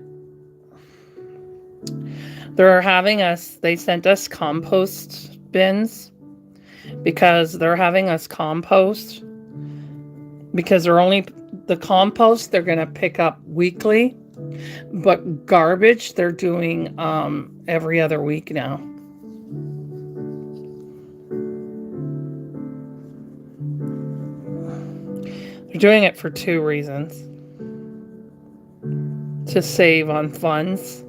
they sent us compost bins because they're having us compost because the compost they're going to pick up weekly, but garbage they're doing every other week now. They're doing it for 2 reasons. To save on funds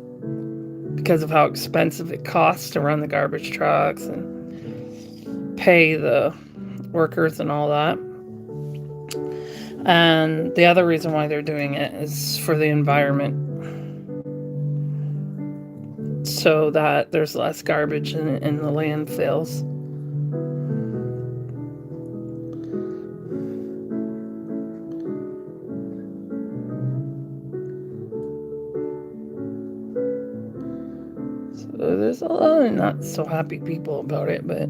because of how expensive it costs to run the garbage trucks and pay the workers and all that. And the other reason why they're doing it is for the environment, so that there's less garbage in the landfills. So there's a lot of not so happy people about it, but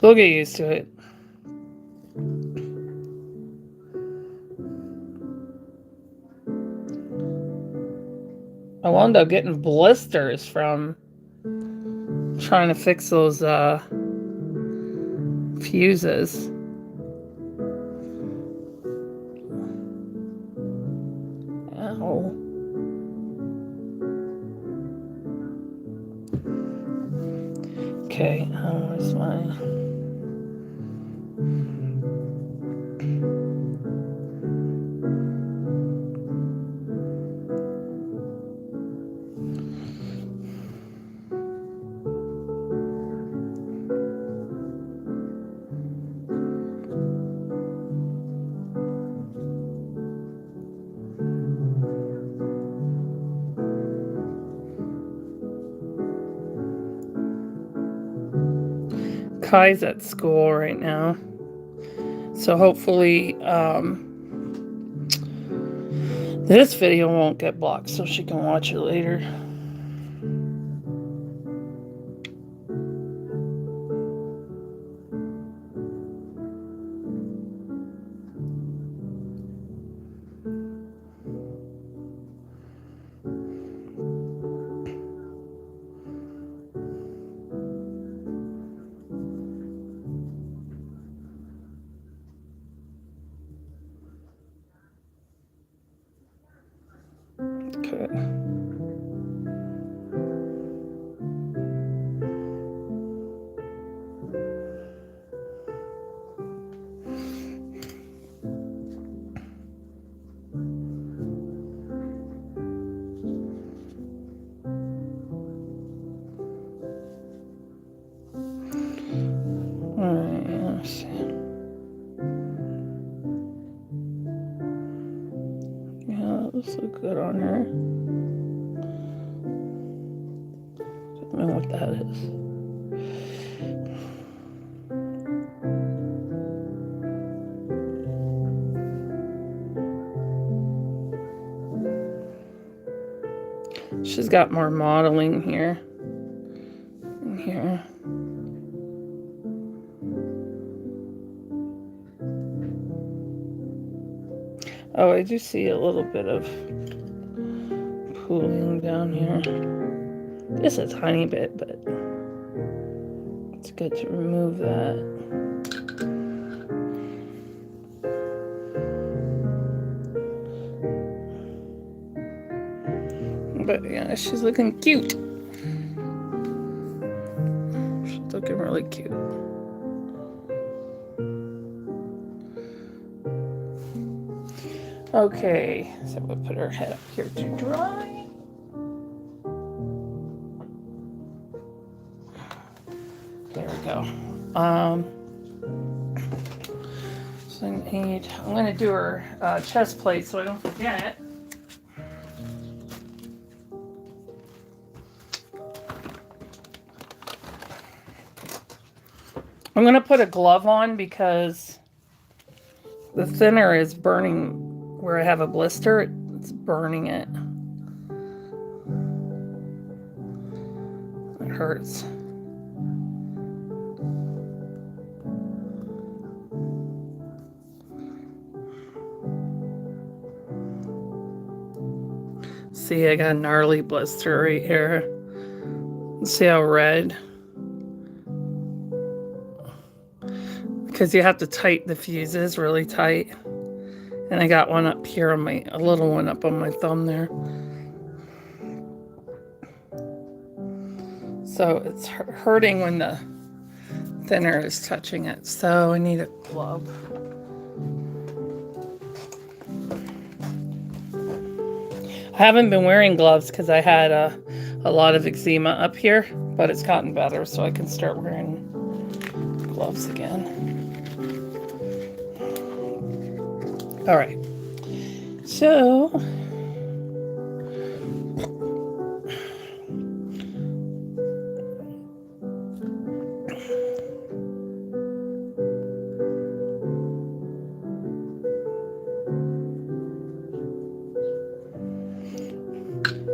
we'll get used to it. I wound up getting blisters from trying to fix those fuses. Ow. Okay, where's my... Kai's at school right now, so hopefully this video won't get blocked so she can watch it later. Those look good on her. Don't know what that is. She's got more modeling here. And here. Oh, I do see a little bit of pooling down here. Just a tiny bit, but it's good to remove that. But yeah, she's looking cute. She's looking really cute. Okay, so we'll put her head up here to dry. There we go. So I'm gonna do her chest plate so I don't forget. I'm gonna put a glove on because the thinner is burning where I have a blister. It's burning it. It hurts. See, I got a gnarly blister right here. See how red? Because you have to tighten the fuses really tight. And I got one up here on a little one up on my thumb there. So it's hurting when the thinner is touching it. So I need a glove. I haven't been wearing gloves because I had a lot of eczema up here, but it's gotten better, so I can start wearing gloves again. All right, so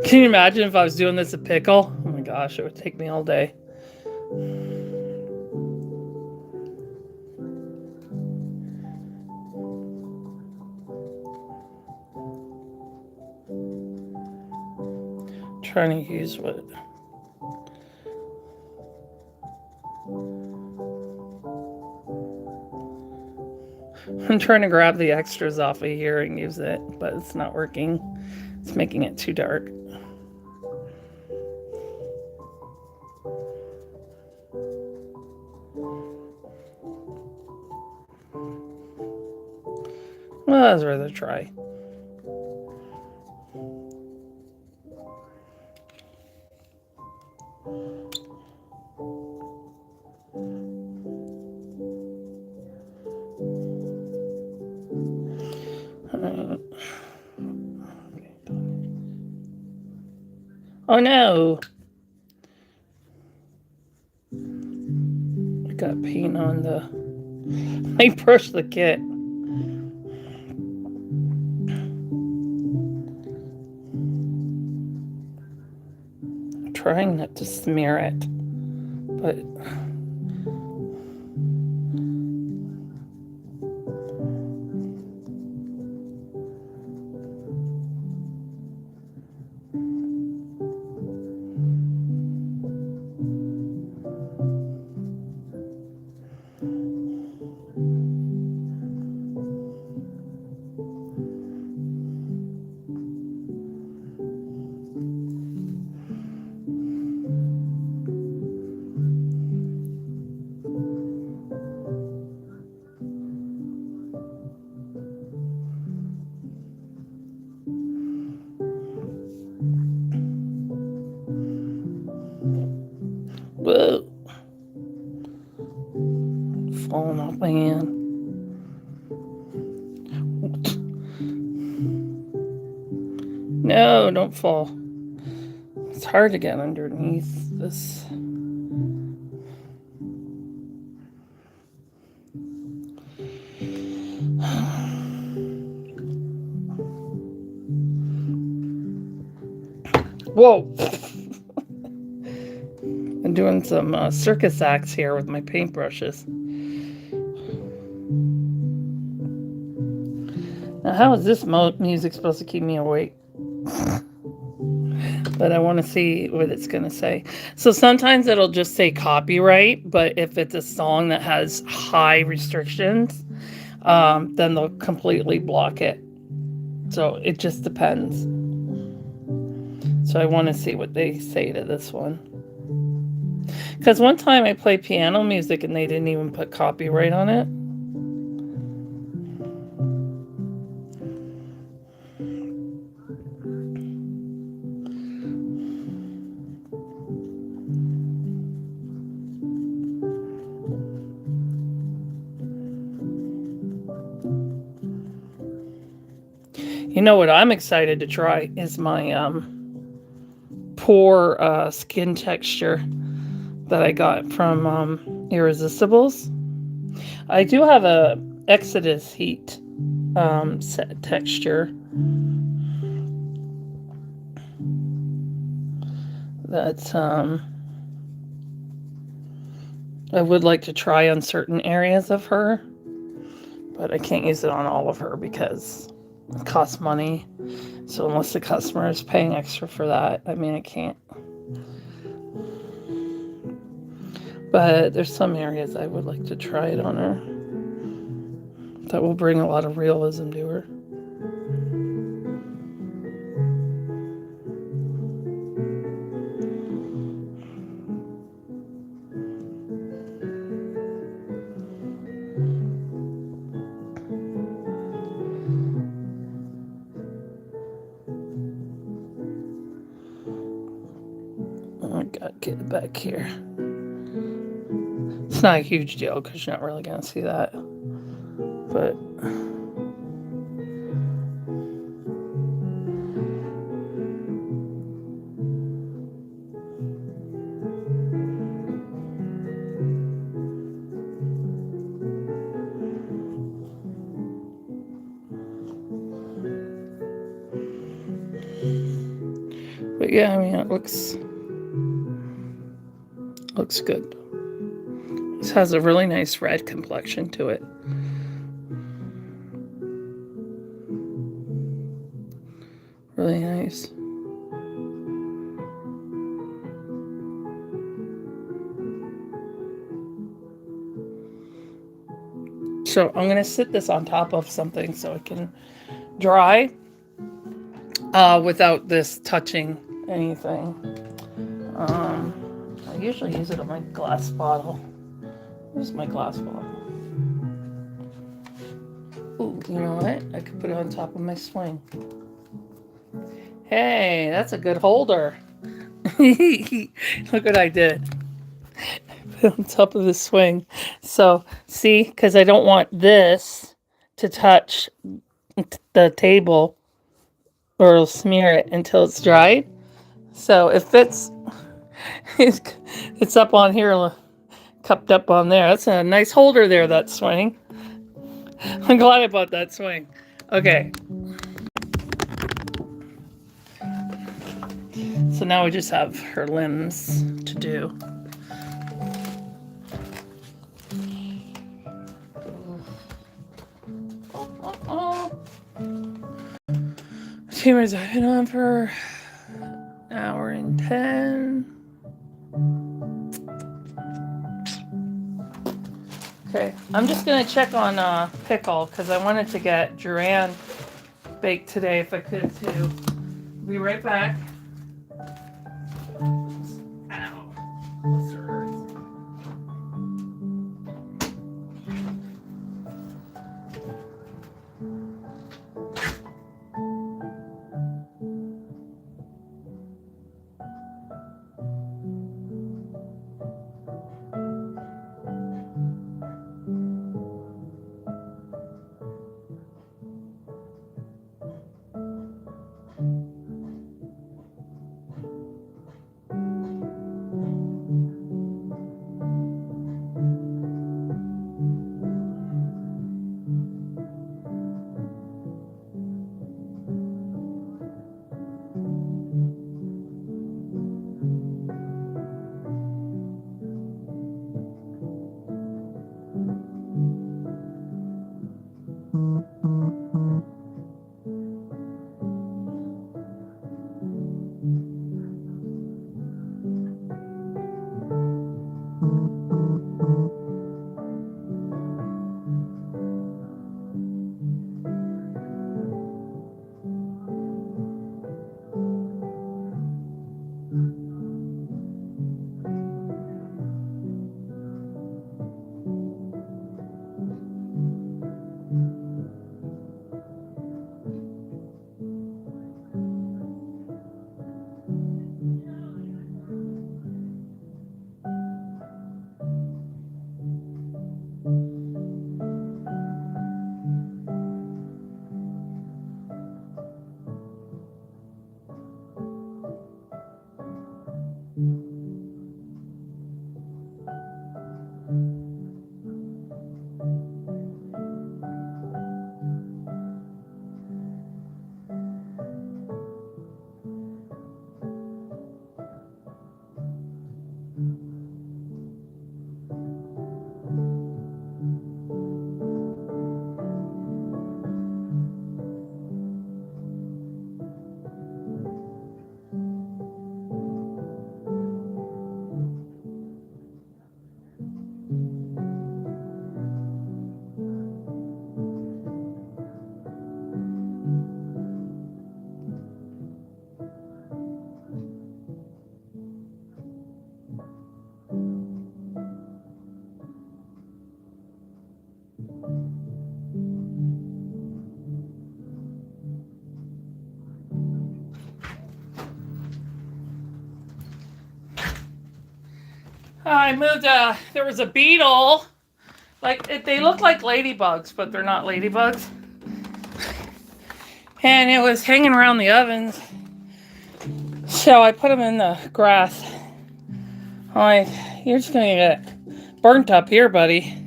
can you imagine if I was doing this a pickle? Oh my gosh, it would take me all day. Trying to use what? I'm trying to grab the extras off of here and use it, but it's not working. It's making it too dark. Well, I'd rather try. Oh no! I got paint on the... I brushed the kit. I'm trying not to smear it, but... Whoa. Falling off my hand. No, don't fall. It's hard to get underneath this. Whoa! I'm doing some circus acts here with my paintbrushes. Now, how is this music supposed to keep me awake? But I want to see what it's going to say. So sometimes it'll just say copyright, but if it's a song that has high restrictions, then they'll completely block it. So it just depends. So I want to see what they say to this one. Because one time I played piano music and they didn't even put copyright on it. You know what I'm excited to try is my pore skin texture that I got from Irresistibles. I do have a Exodus heat set texture that I would like to try on certain areas of her, but I can't use it on all of her because it costs money. So unless the customer is paying extra for that, I mean, I can't. But there's some areas I would like to try it on her. That will bring a lot of realism to her. I gotta get it back here. It's not a huge deal because you're not really gonna see that. But yeah, I mean, it looks good. This has a really nice red complexion to it. Really nice. So I'm going to sit this on top of something so it can dry without this touching anything. I usually use it on my glass bottle. Where's my glass bottle? Ooh, you know what? I could put it on top of my swing. Hey, that's a good holder. Look what I did. Put it on top of the swing. So, see, because I don't want this to touch the table or it'll smear it until it's dried. So if it's up on here, cupped up on there. That's a nice holder there, that swing. I'm glad I bought that swing. Okay. So now we just have her limbs to do. Timers, I've been on for an hour and 10. Okay, I'm just gonna check on pickle because I wanted to get Duran baked today if I could too. Be right back. Ow. This hurts. I moved, there was a beetle. Like, they look like ladybugs, but they're not ladybugs. And it was hanging around the ovens. So I put them in the grass. I'm like, you're just gonna get burnt up here, buddy.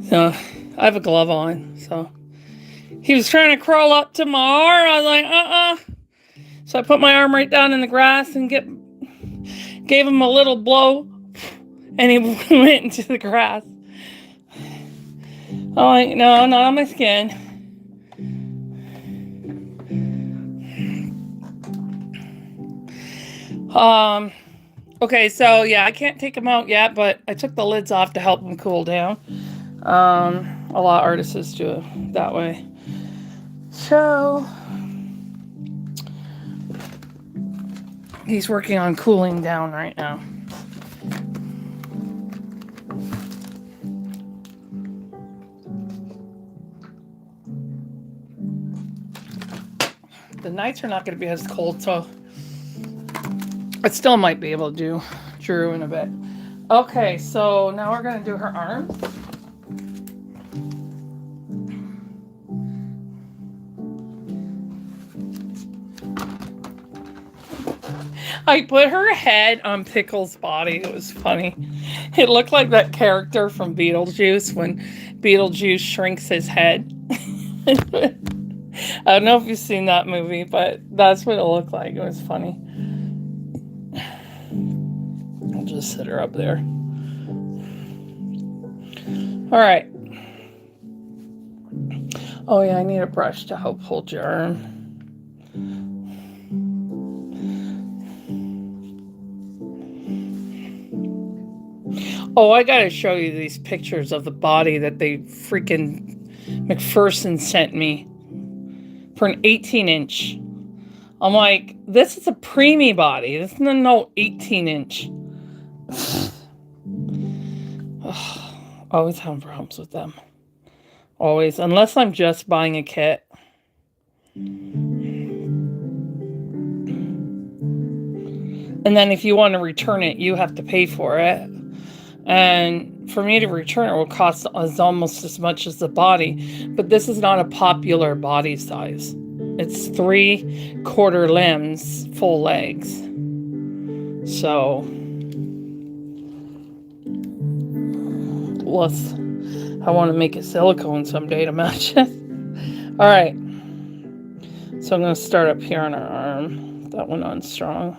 So I have a glove on. So he was trying to crawl up to my arm. I was like, So I put my arm right down in the grass and gave him a little blow. And he went into the grass. I'm like, no, not on my skin. Okay, so yeah, I can't take them out yet, but I took the lids off to help them cool down. A lot of artists do it that way. So he's working on cooling down right now. The nights are not going to be as cold, so I still might be able to do Drew in a bit. Okay, so now we're going to do her arms. I put her head on Pickle's body. It was funny. It looked like that character from Beetlejuice when Beetlejuice shrinks his head. I don't know if you've seen that movie, but that's what it looked like. It was funny. I'll just sit her up there. All right. Oh yeah, I need a brush to help hold your arm. Oh, I gotta show you these pictures of the body that they freaking McPherson sent me for an 18-inch. I'm like, this is a preemie body. This is no 18-inch. Always having problems with them. Always. Unless I'm just buying a kit. And then if you want to return it, you have to pay for it. And for me to return it will cost almost as much as the body. But this is not a popular body size. It's 3/4 limbs, full legs. So I want to make it silicone someday to match it. All right. So I'm going to start up here on her arm. That one on strong.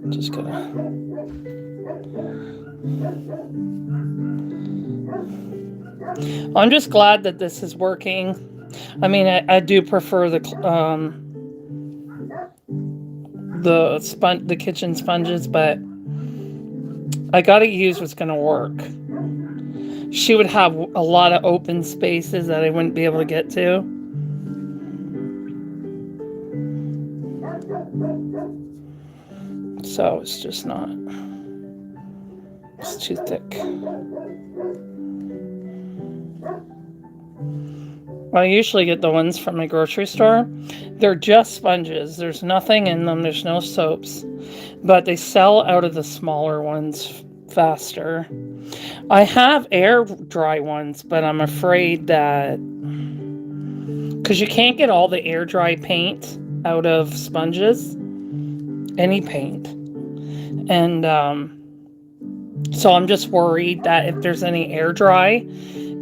Just gonna. I'm just glad that this is working. I mean, I do prefer the kitchen sponges, but I gotta use what's gonna work. She would have a lot of open spaces that I wouldn't be able to get to. So it's just not. It's too thick. I usually get the ones from my grocery store. They're just sponges. There's nothing in them. There's no soaps. But they sell out of the smaller ones faster. I have air dry ones, but I'm afraid that because you can't get all the air dry paint out of sponges, any paint. And so I'm just worried that if there's any air dry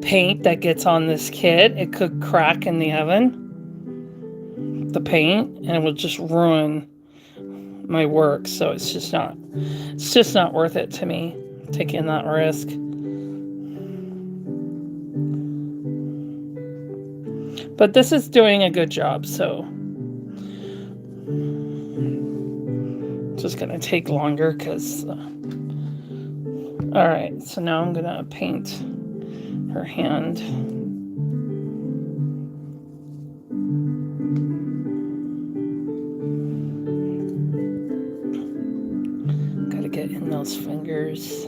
paint that gets on this kit, it could crack in the oven, the paint, and it will just ruin my work. So it's just not worth it to me, taking that risk. But this is doing a good job, so it's just gonna take longer because all right, so now I'm gonna paint her hand. Gotta get in those fingers.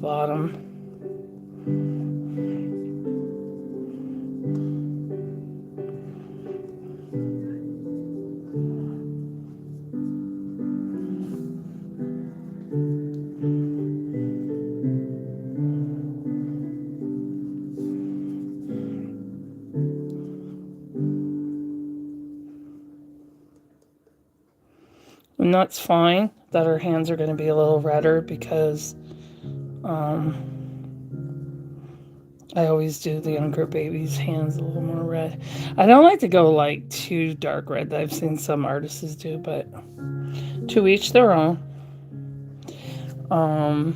bottom. And that's fine that her hands are going to be a little redder because I always do the younger baby's hands a little more red. I don't like to go like too dark red. I've seen some artists do, but to each their own. All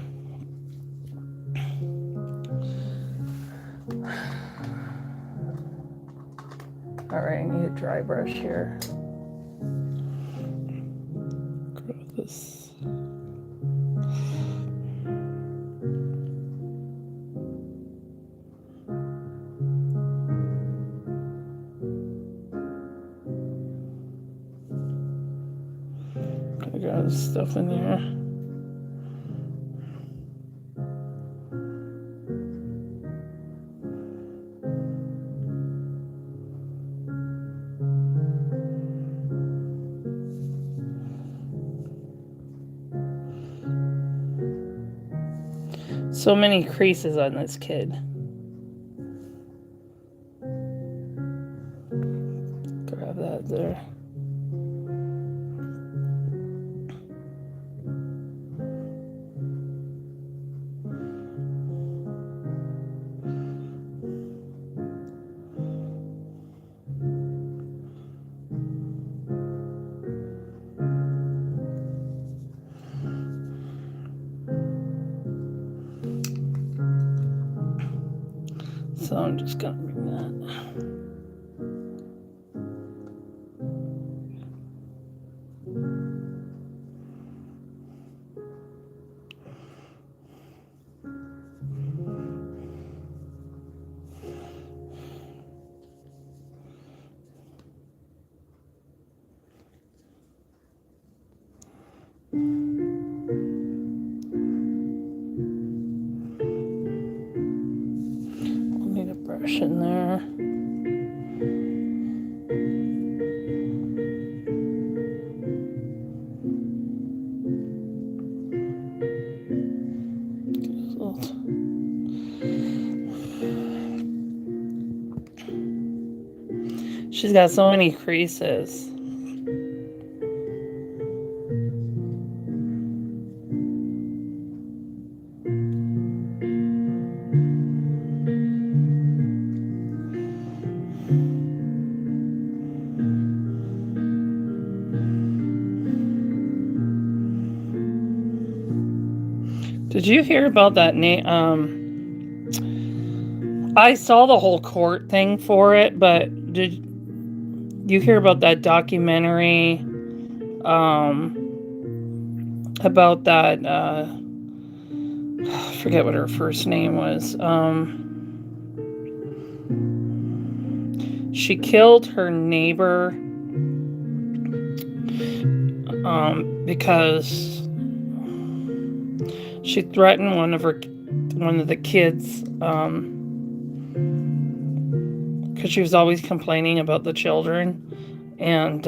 right, I need a dry brush here. Grab this. I got stuff in there. So many creases on this kid. Grab that there. So I'm just gonna bring that. Brush in there. She's got so many creases. Did you hear about that I saw the whole court thing for it, but did you hear about that documentary about that I forget what her first name was. She killed her neighbor because she threatened one of the kids because she was always complaining about the children, and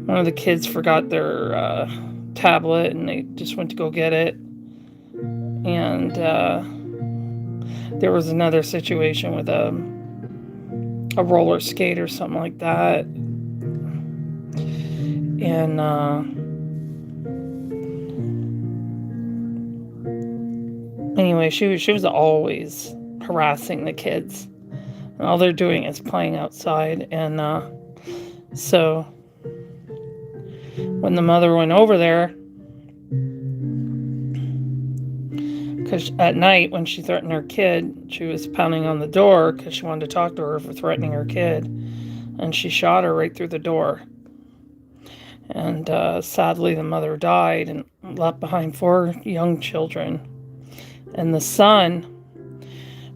one of the kids forgot their tablet and they just went to go get it, and there was another situation with a roller skate or something like that, and anyway, she was always harassing the kids. And all they're doing is playing outside. And so when the mother went over there, because at night when she threatened her kid, she was pounding on the door because she wanted to talk to her for threatening her kid. And she shot her right through the door. And sadly, the mother died and left behind 4 young children. And the son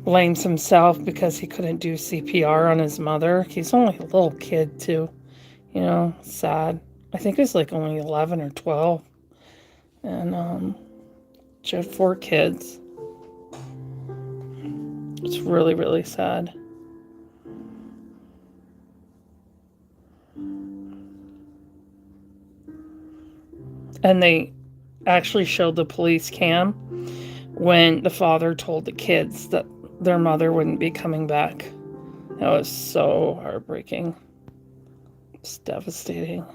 blames himself because he couldn't do CPR on his mother. He's only a little kid too, you know, sad. I think it was like only 11 or 12. And She had 4 kids. It's really, really sad. And they actually showed the police cam when the father told the kids that their mother wouldn't be coming back. That was so heartbreaking. It's devastating.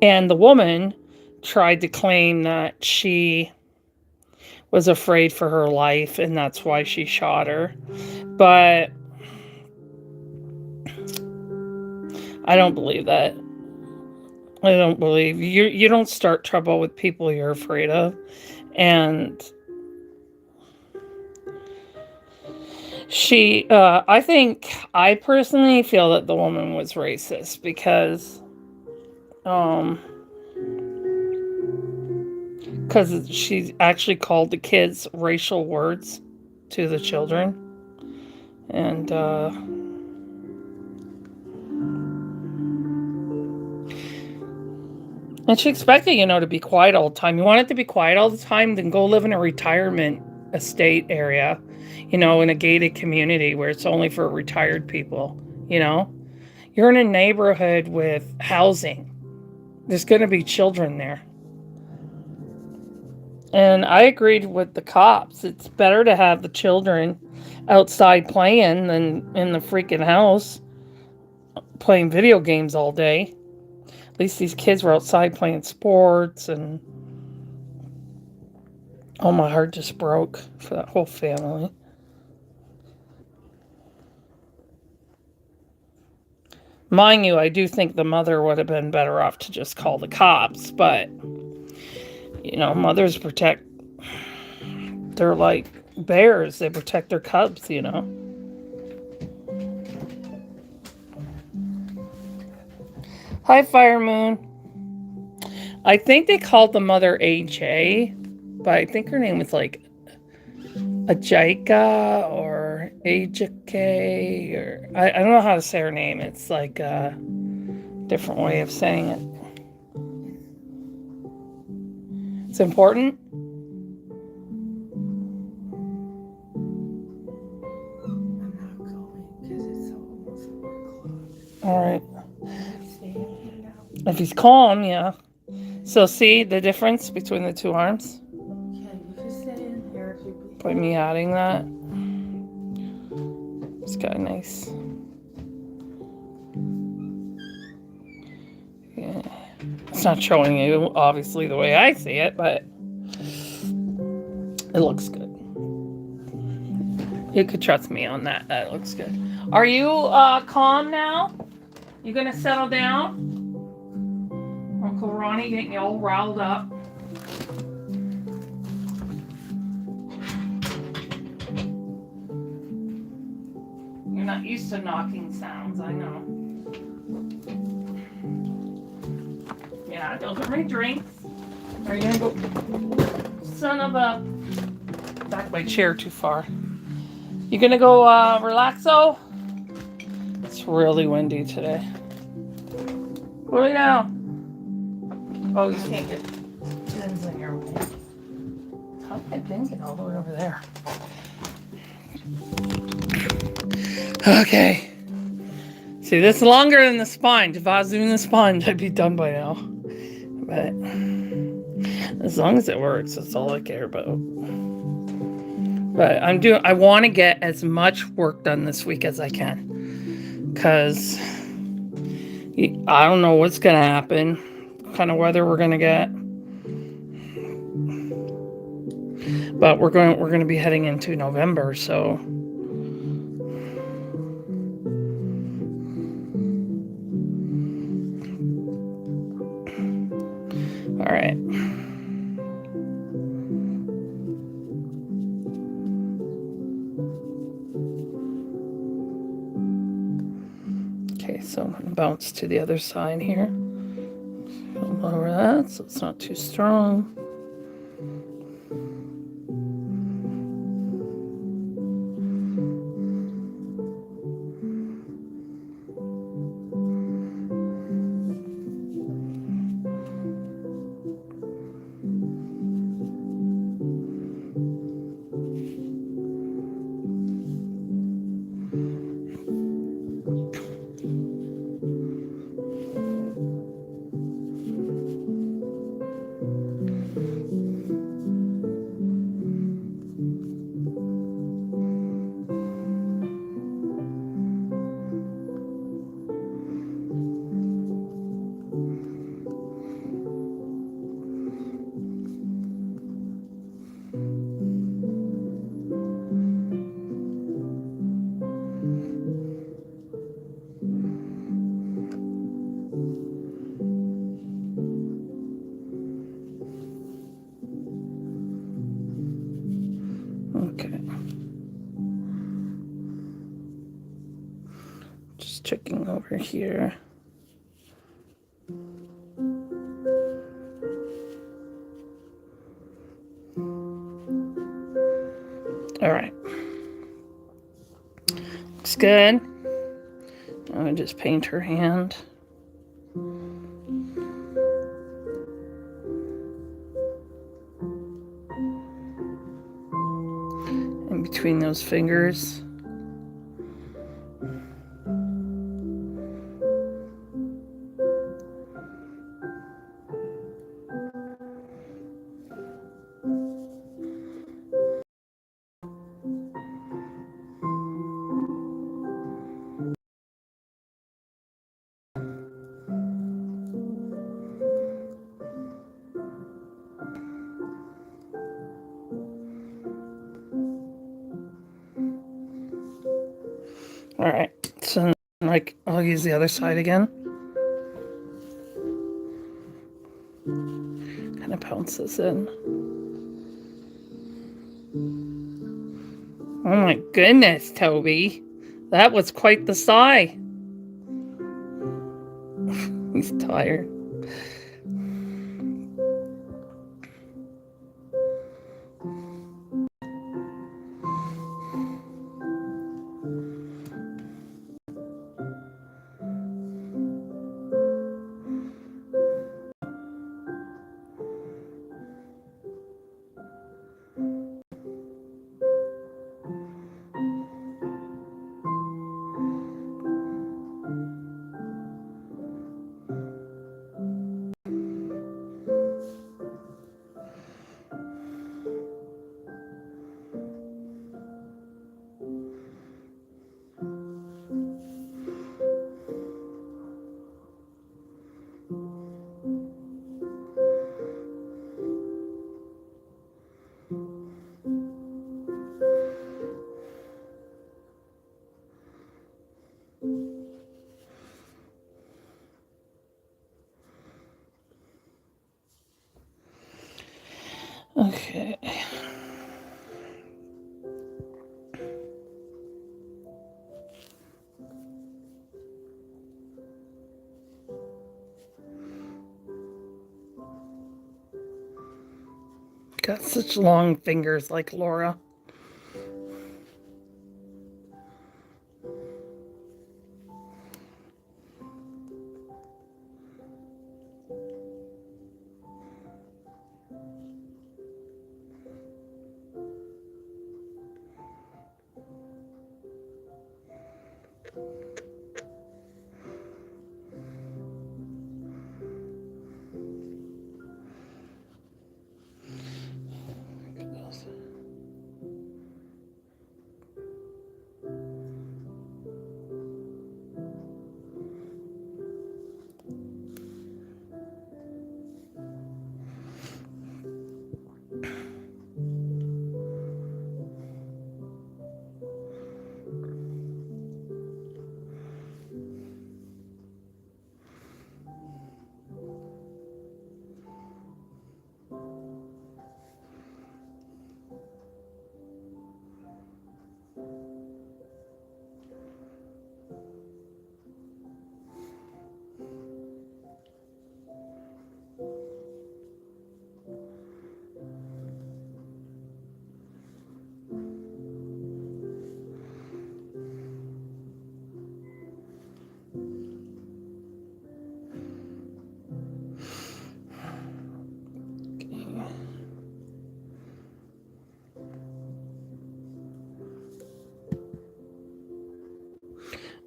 And the woman tried to claim that she was afraid for her life and that's why she shot her. But I don't believe that. I don't believe you don't start trouble with people you're afraid of. And I personally feel that the woman was racist because she actually called the kids racial words to the children. And she expected, to be quiet all the time. You want it to be quiet all the time, then go live in a retirement estate area, in a gated community where it's only for retired people, You're in a neighborhood with housing. There's going to be children there. And I agreed with the cops. It's better to have the children outside playing than in the freaking house playing video games all day. At least these kids were outside playing sports, and my heart just broke for that whole family. Mind you, I do think the mother would have been better off to just call the cops, but mothers protect, they're like bears, they protect their cubs, Hi, Fire Moon. I think they called the mother AJ, but I think her name was like Ajaika or Ajake, or I don't know how to say her name. It's like a different way of saying it. It's important. I'm not going because it's almost 4 o'clock. All right. Staying here now. If he's calm, yeah. So see the difference between the 2 arms? Okay, you can stay in here if you By me adding that. It's kind of nice. Yeah. It's not showing you, obviously, the way I see it, but it looks good. You could trust me on that. That looks good. Are you calm now? You gonna settle down? Uncle Ronnie getting you all riled up. You're not used to knocking sounds, I know. Yeah, those are my drinks. Are you gonna go? Son of a... Back my chair too far. You gonna go relaxo? It's really windy today. What do you know? Oh, you can't get pins in your way. How did my pin get all the way over there? Okay. See, this is longer than the sponge. If I was doing the sponge, I'd be done by now. But as long as it works, that's all I care about. But I want to get as much work done this week as I can. Because I don't know what's going to happen. What kind of weather we're going to get. But we're going to be heading into November, so... All right. Okay, so I'm going to bounce to the other side here. Lower that so it's not too strong. Okay. Just checking over here. All right. Looks good. I'm going to just paint her hand. In between those fingers. All right, so like I'll use the other side again. Kind of pounce this in. Oh my goodness, Toby. That was quite the sigh. He's tired. Okay. Got such long fingers like Laura.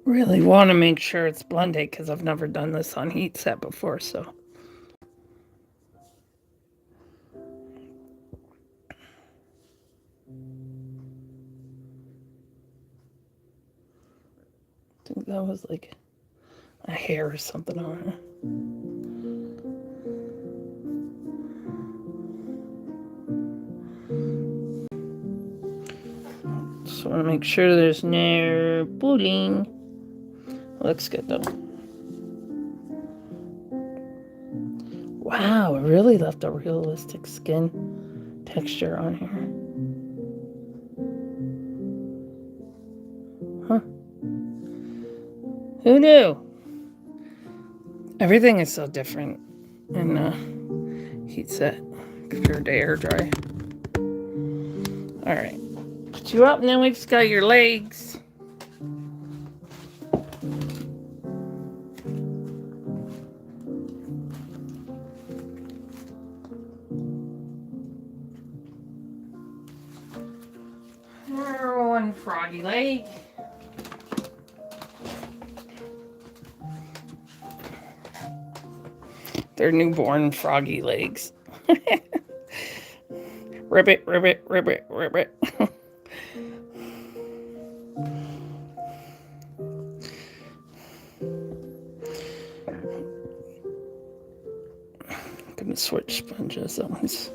Really want to make sure it's blended because I've never done this on heat set before, so. I think that was like a hair or something on her. Just want to make sure there's no pulling. Looks good though. Wow, it really left a realistic skin texture on here. Who knew? Everything is so different in heat set compared to air dry. Alright. Put you up and then we just got your legs. One froggy leg. They're newborn froggy legs. Ribbit, ribbit, ribbit, ribbit. I'm gonna switch sponges at once.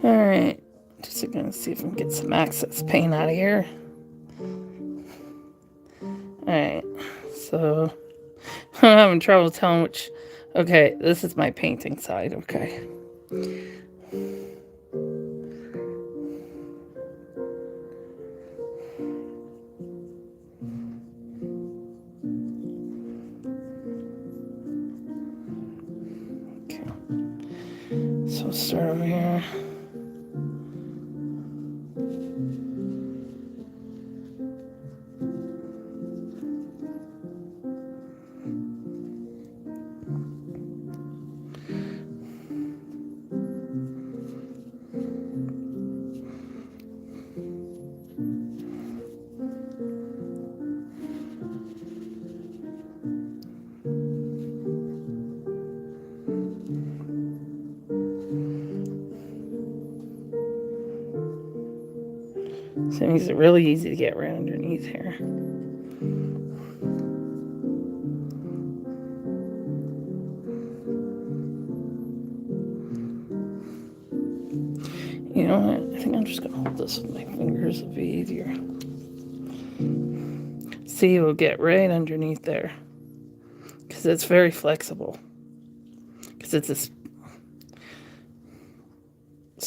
Alright. Just gonna see if I can get some excess paint out of here. Alright. So I'm having trouble telling which. Okay, this is my painting side. Okay. Okay. So we'll start over here. So it makes it really easy to get right underneath here. You know what? I think I'm just going to hold this with my fingers. It'll be easier. See, we'll get right underneath there. Because it's very flexible. Because it's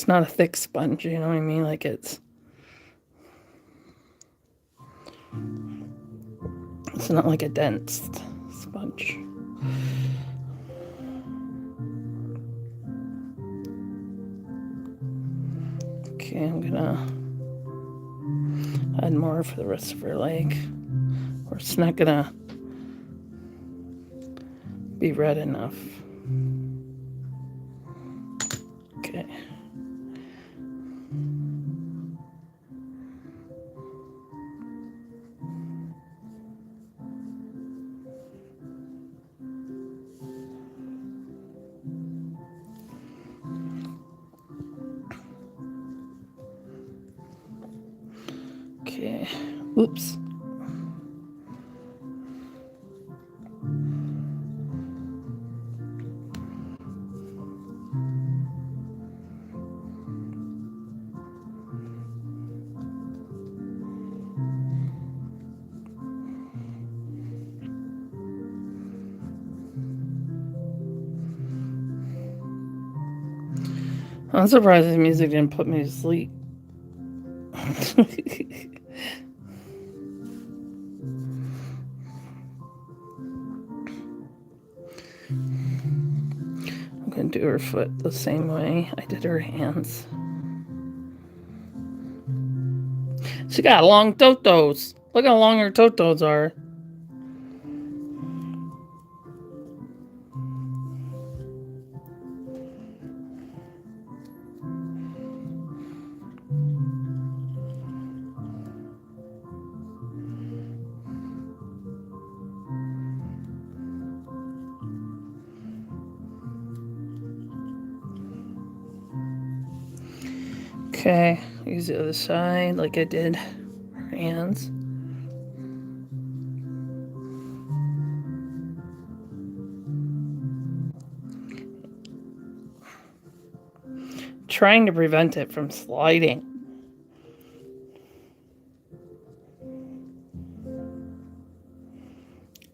not a thick sponge, you know what I mean? Like it's not like a dense sponge. Okay, I'm gonna add more for the rest of her leg. Or it's not gonna be red enough. Okay. Okay. Oops. I'm surprised the music didn't put me to sleep. I'm gonna do her foot the same way I did her hands. She got long totos. Look how long her totos are. Okay, use the other side like I did her hands. Trying to prevent it from sliding.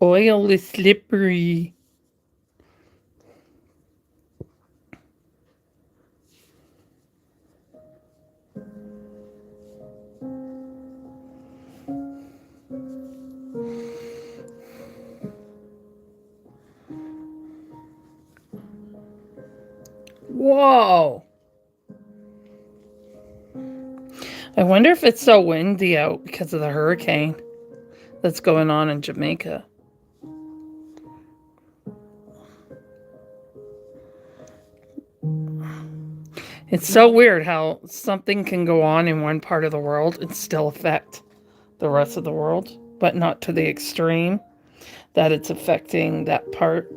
Oil is slippery. Whoa. I wonder if it's so windy out because of the hurricane that's going on in Jamaica. It's so weird how something can go on in one part of the world and still affect the rest of the world, but not to the extreme that it's affecting that part.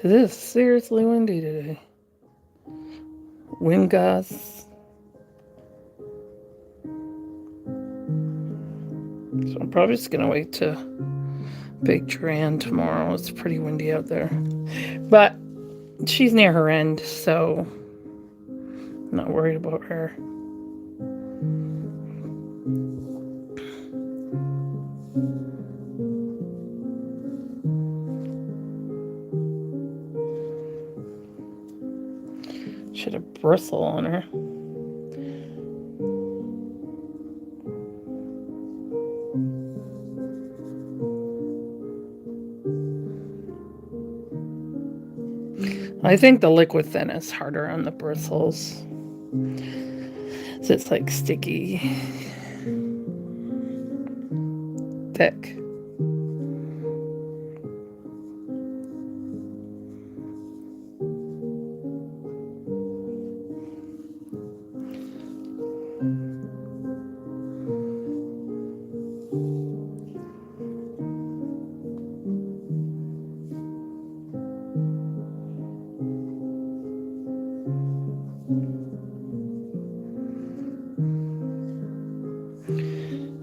It is seriously windy today. Wind gusts. So I'm probably just gonna wait to bake Tran tomorrow. It's pretty windy out there. But she's near her end, so I'm not worried about her. Should have bristle on her. I think the liquid thin is harder on the bristles. So it's like sticky, thick.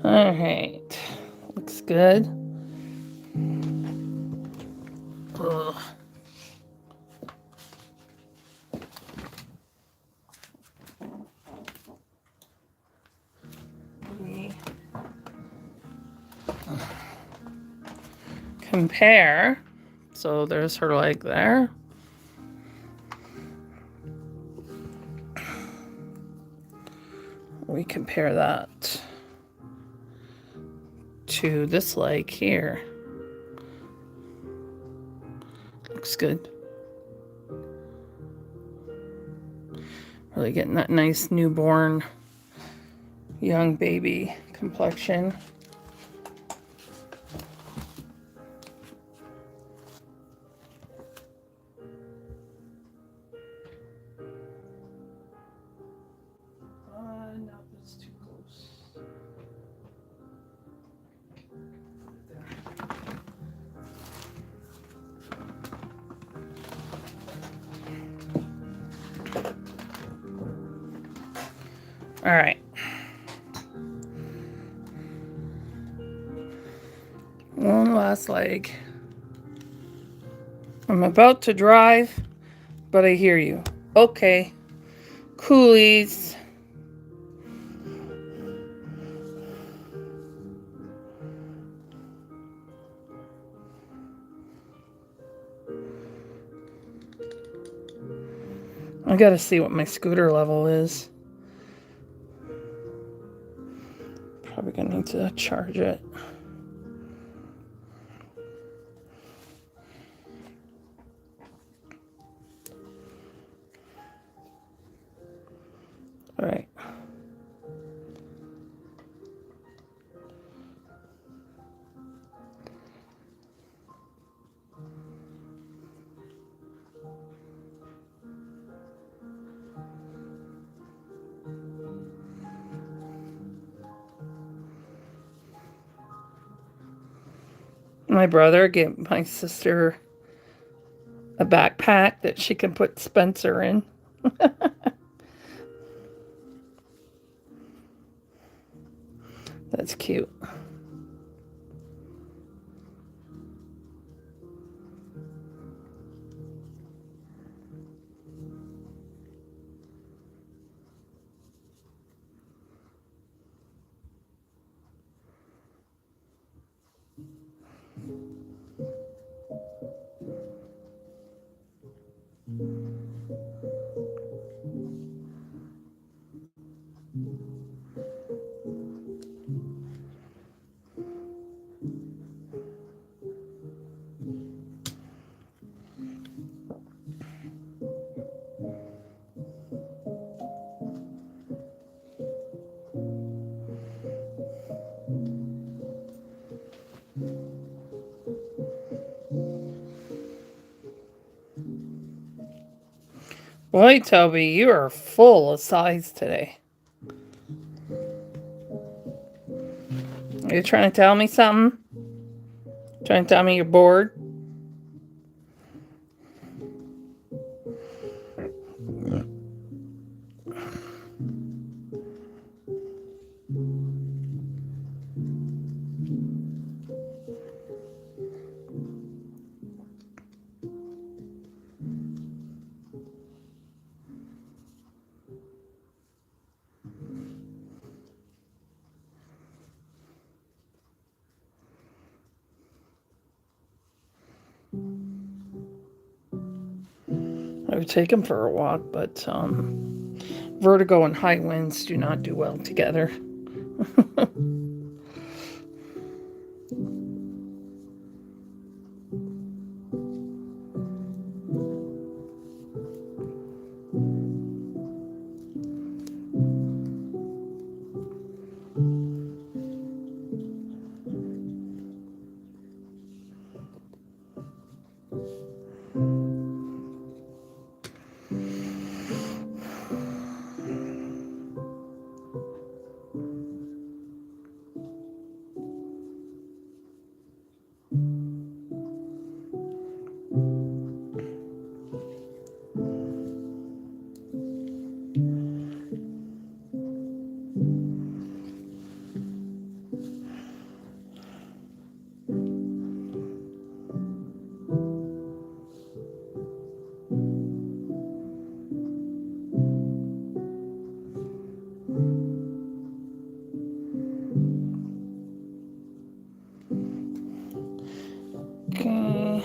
All right, looks good. Ugh. Compare. So there's her leg there. We compare that to this leg here. Looks good. Really getting that nice newborn, young baby complexion. No, that's too close. All right. One last leg. I'm about to drive, but I hear you. Okay. Coolies. I gotta see what my scooter level is. Probably gonna need to charge it. All right. My brother gave my sister a backpack that she can put Spencer in. That's cute. Boy, Toby, you are full of size today. Are you trying to tell me something? Trying to tell me you're bored? I would take him for a walk, but vertigo and high winds do not do well together. Okay.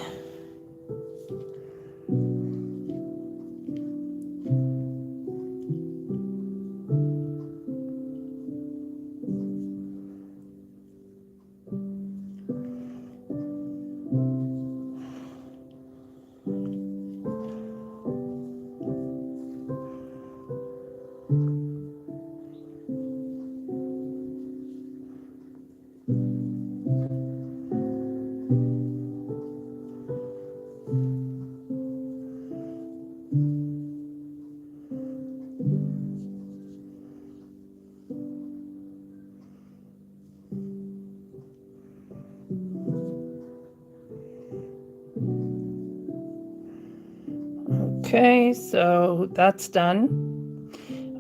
Okay, so that's done.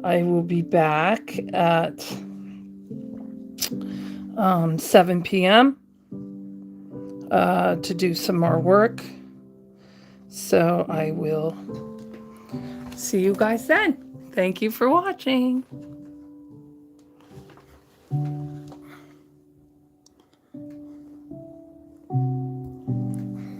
I will be back at 7 p.m. To do some more work. So I will see you guys then. Thank you for watching.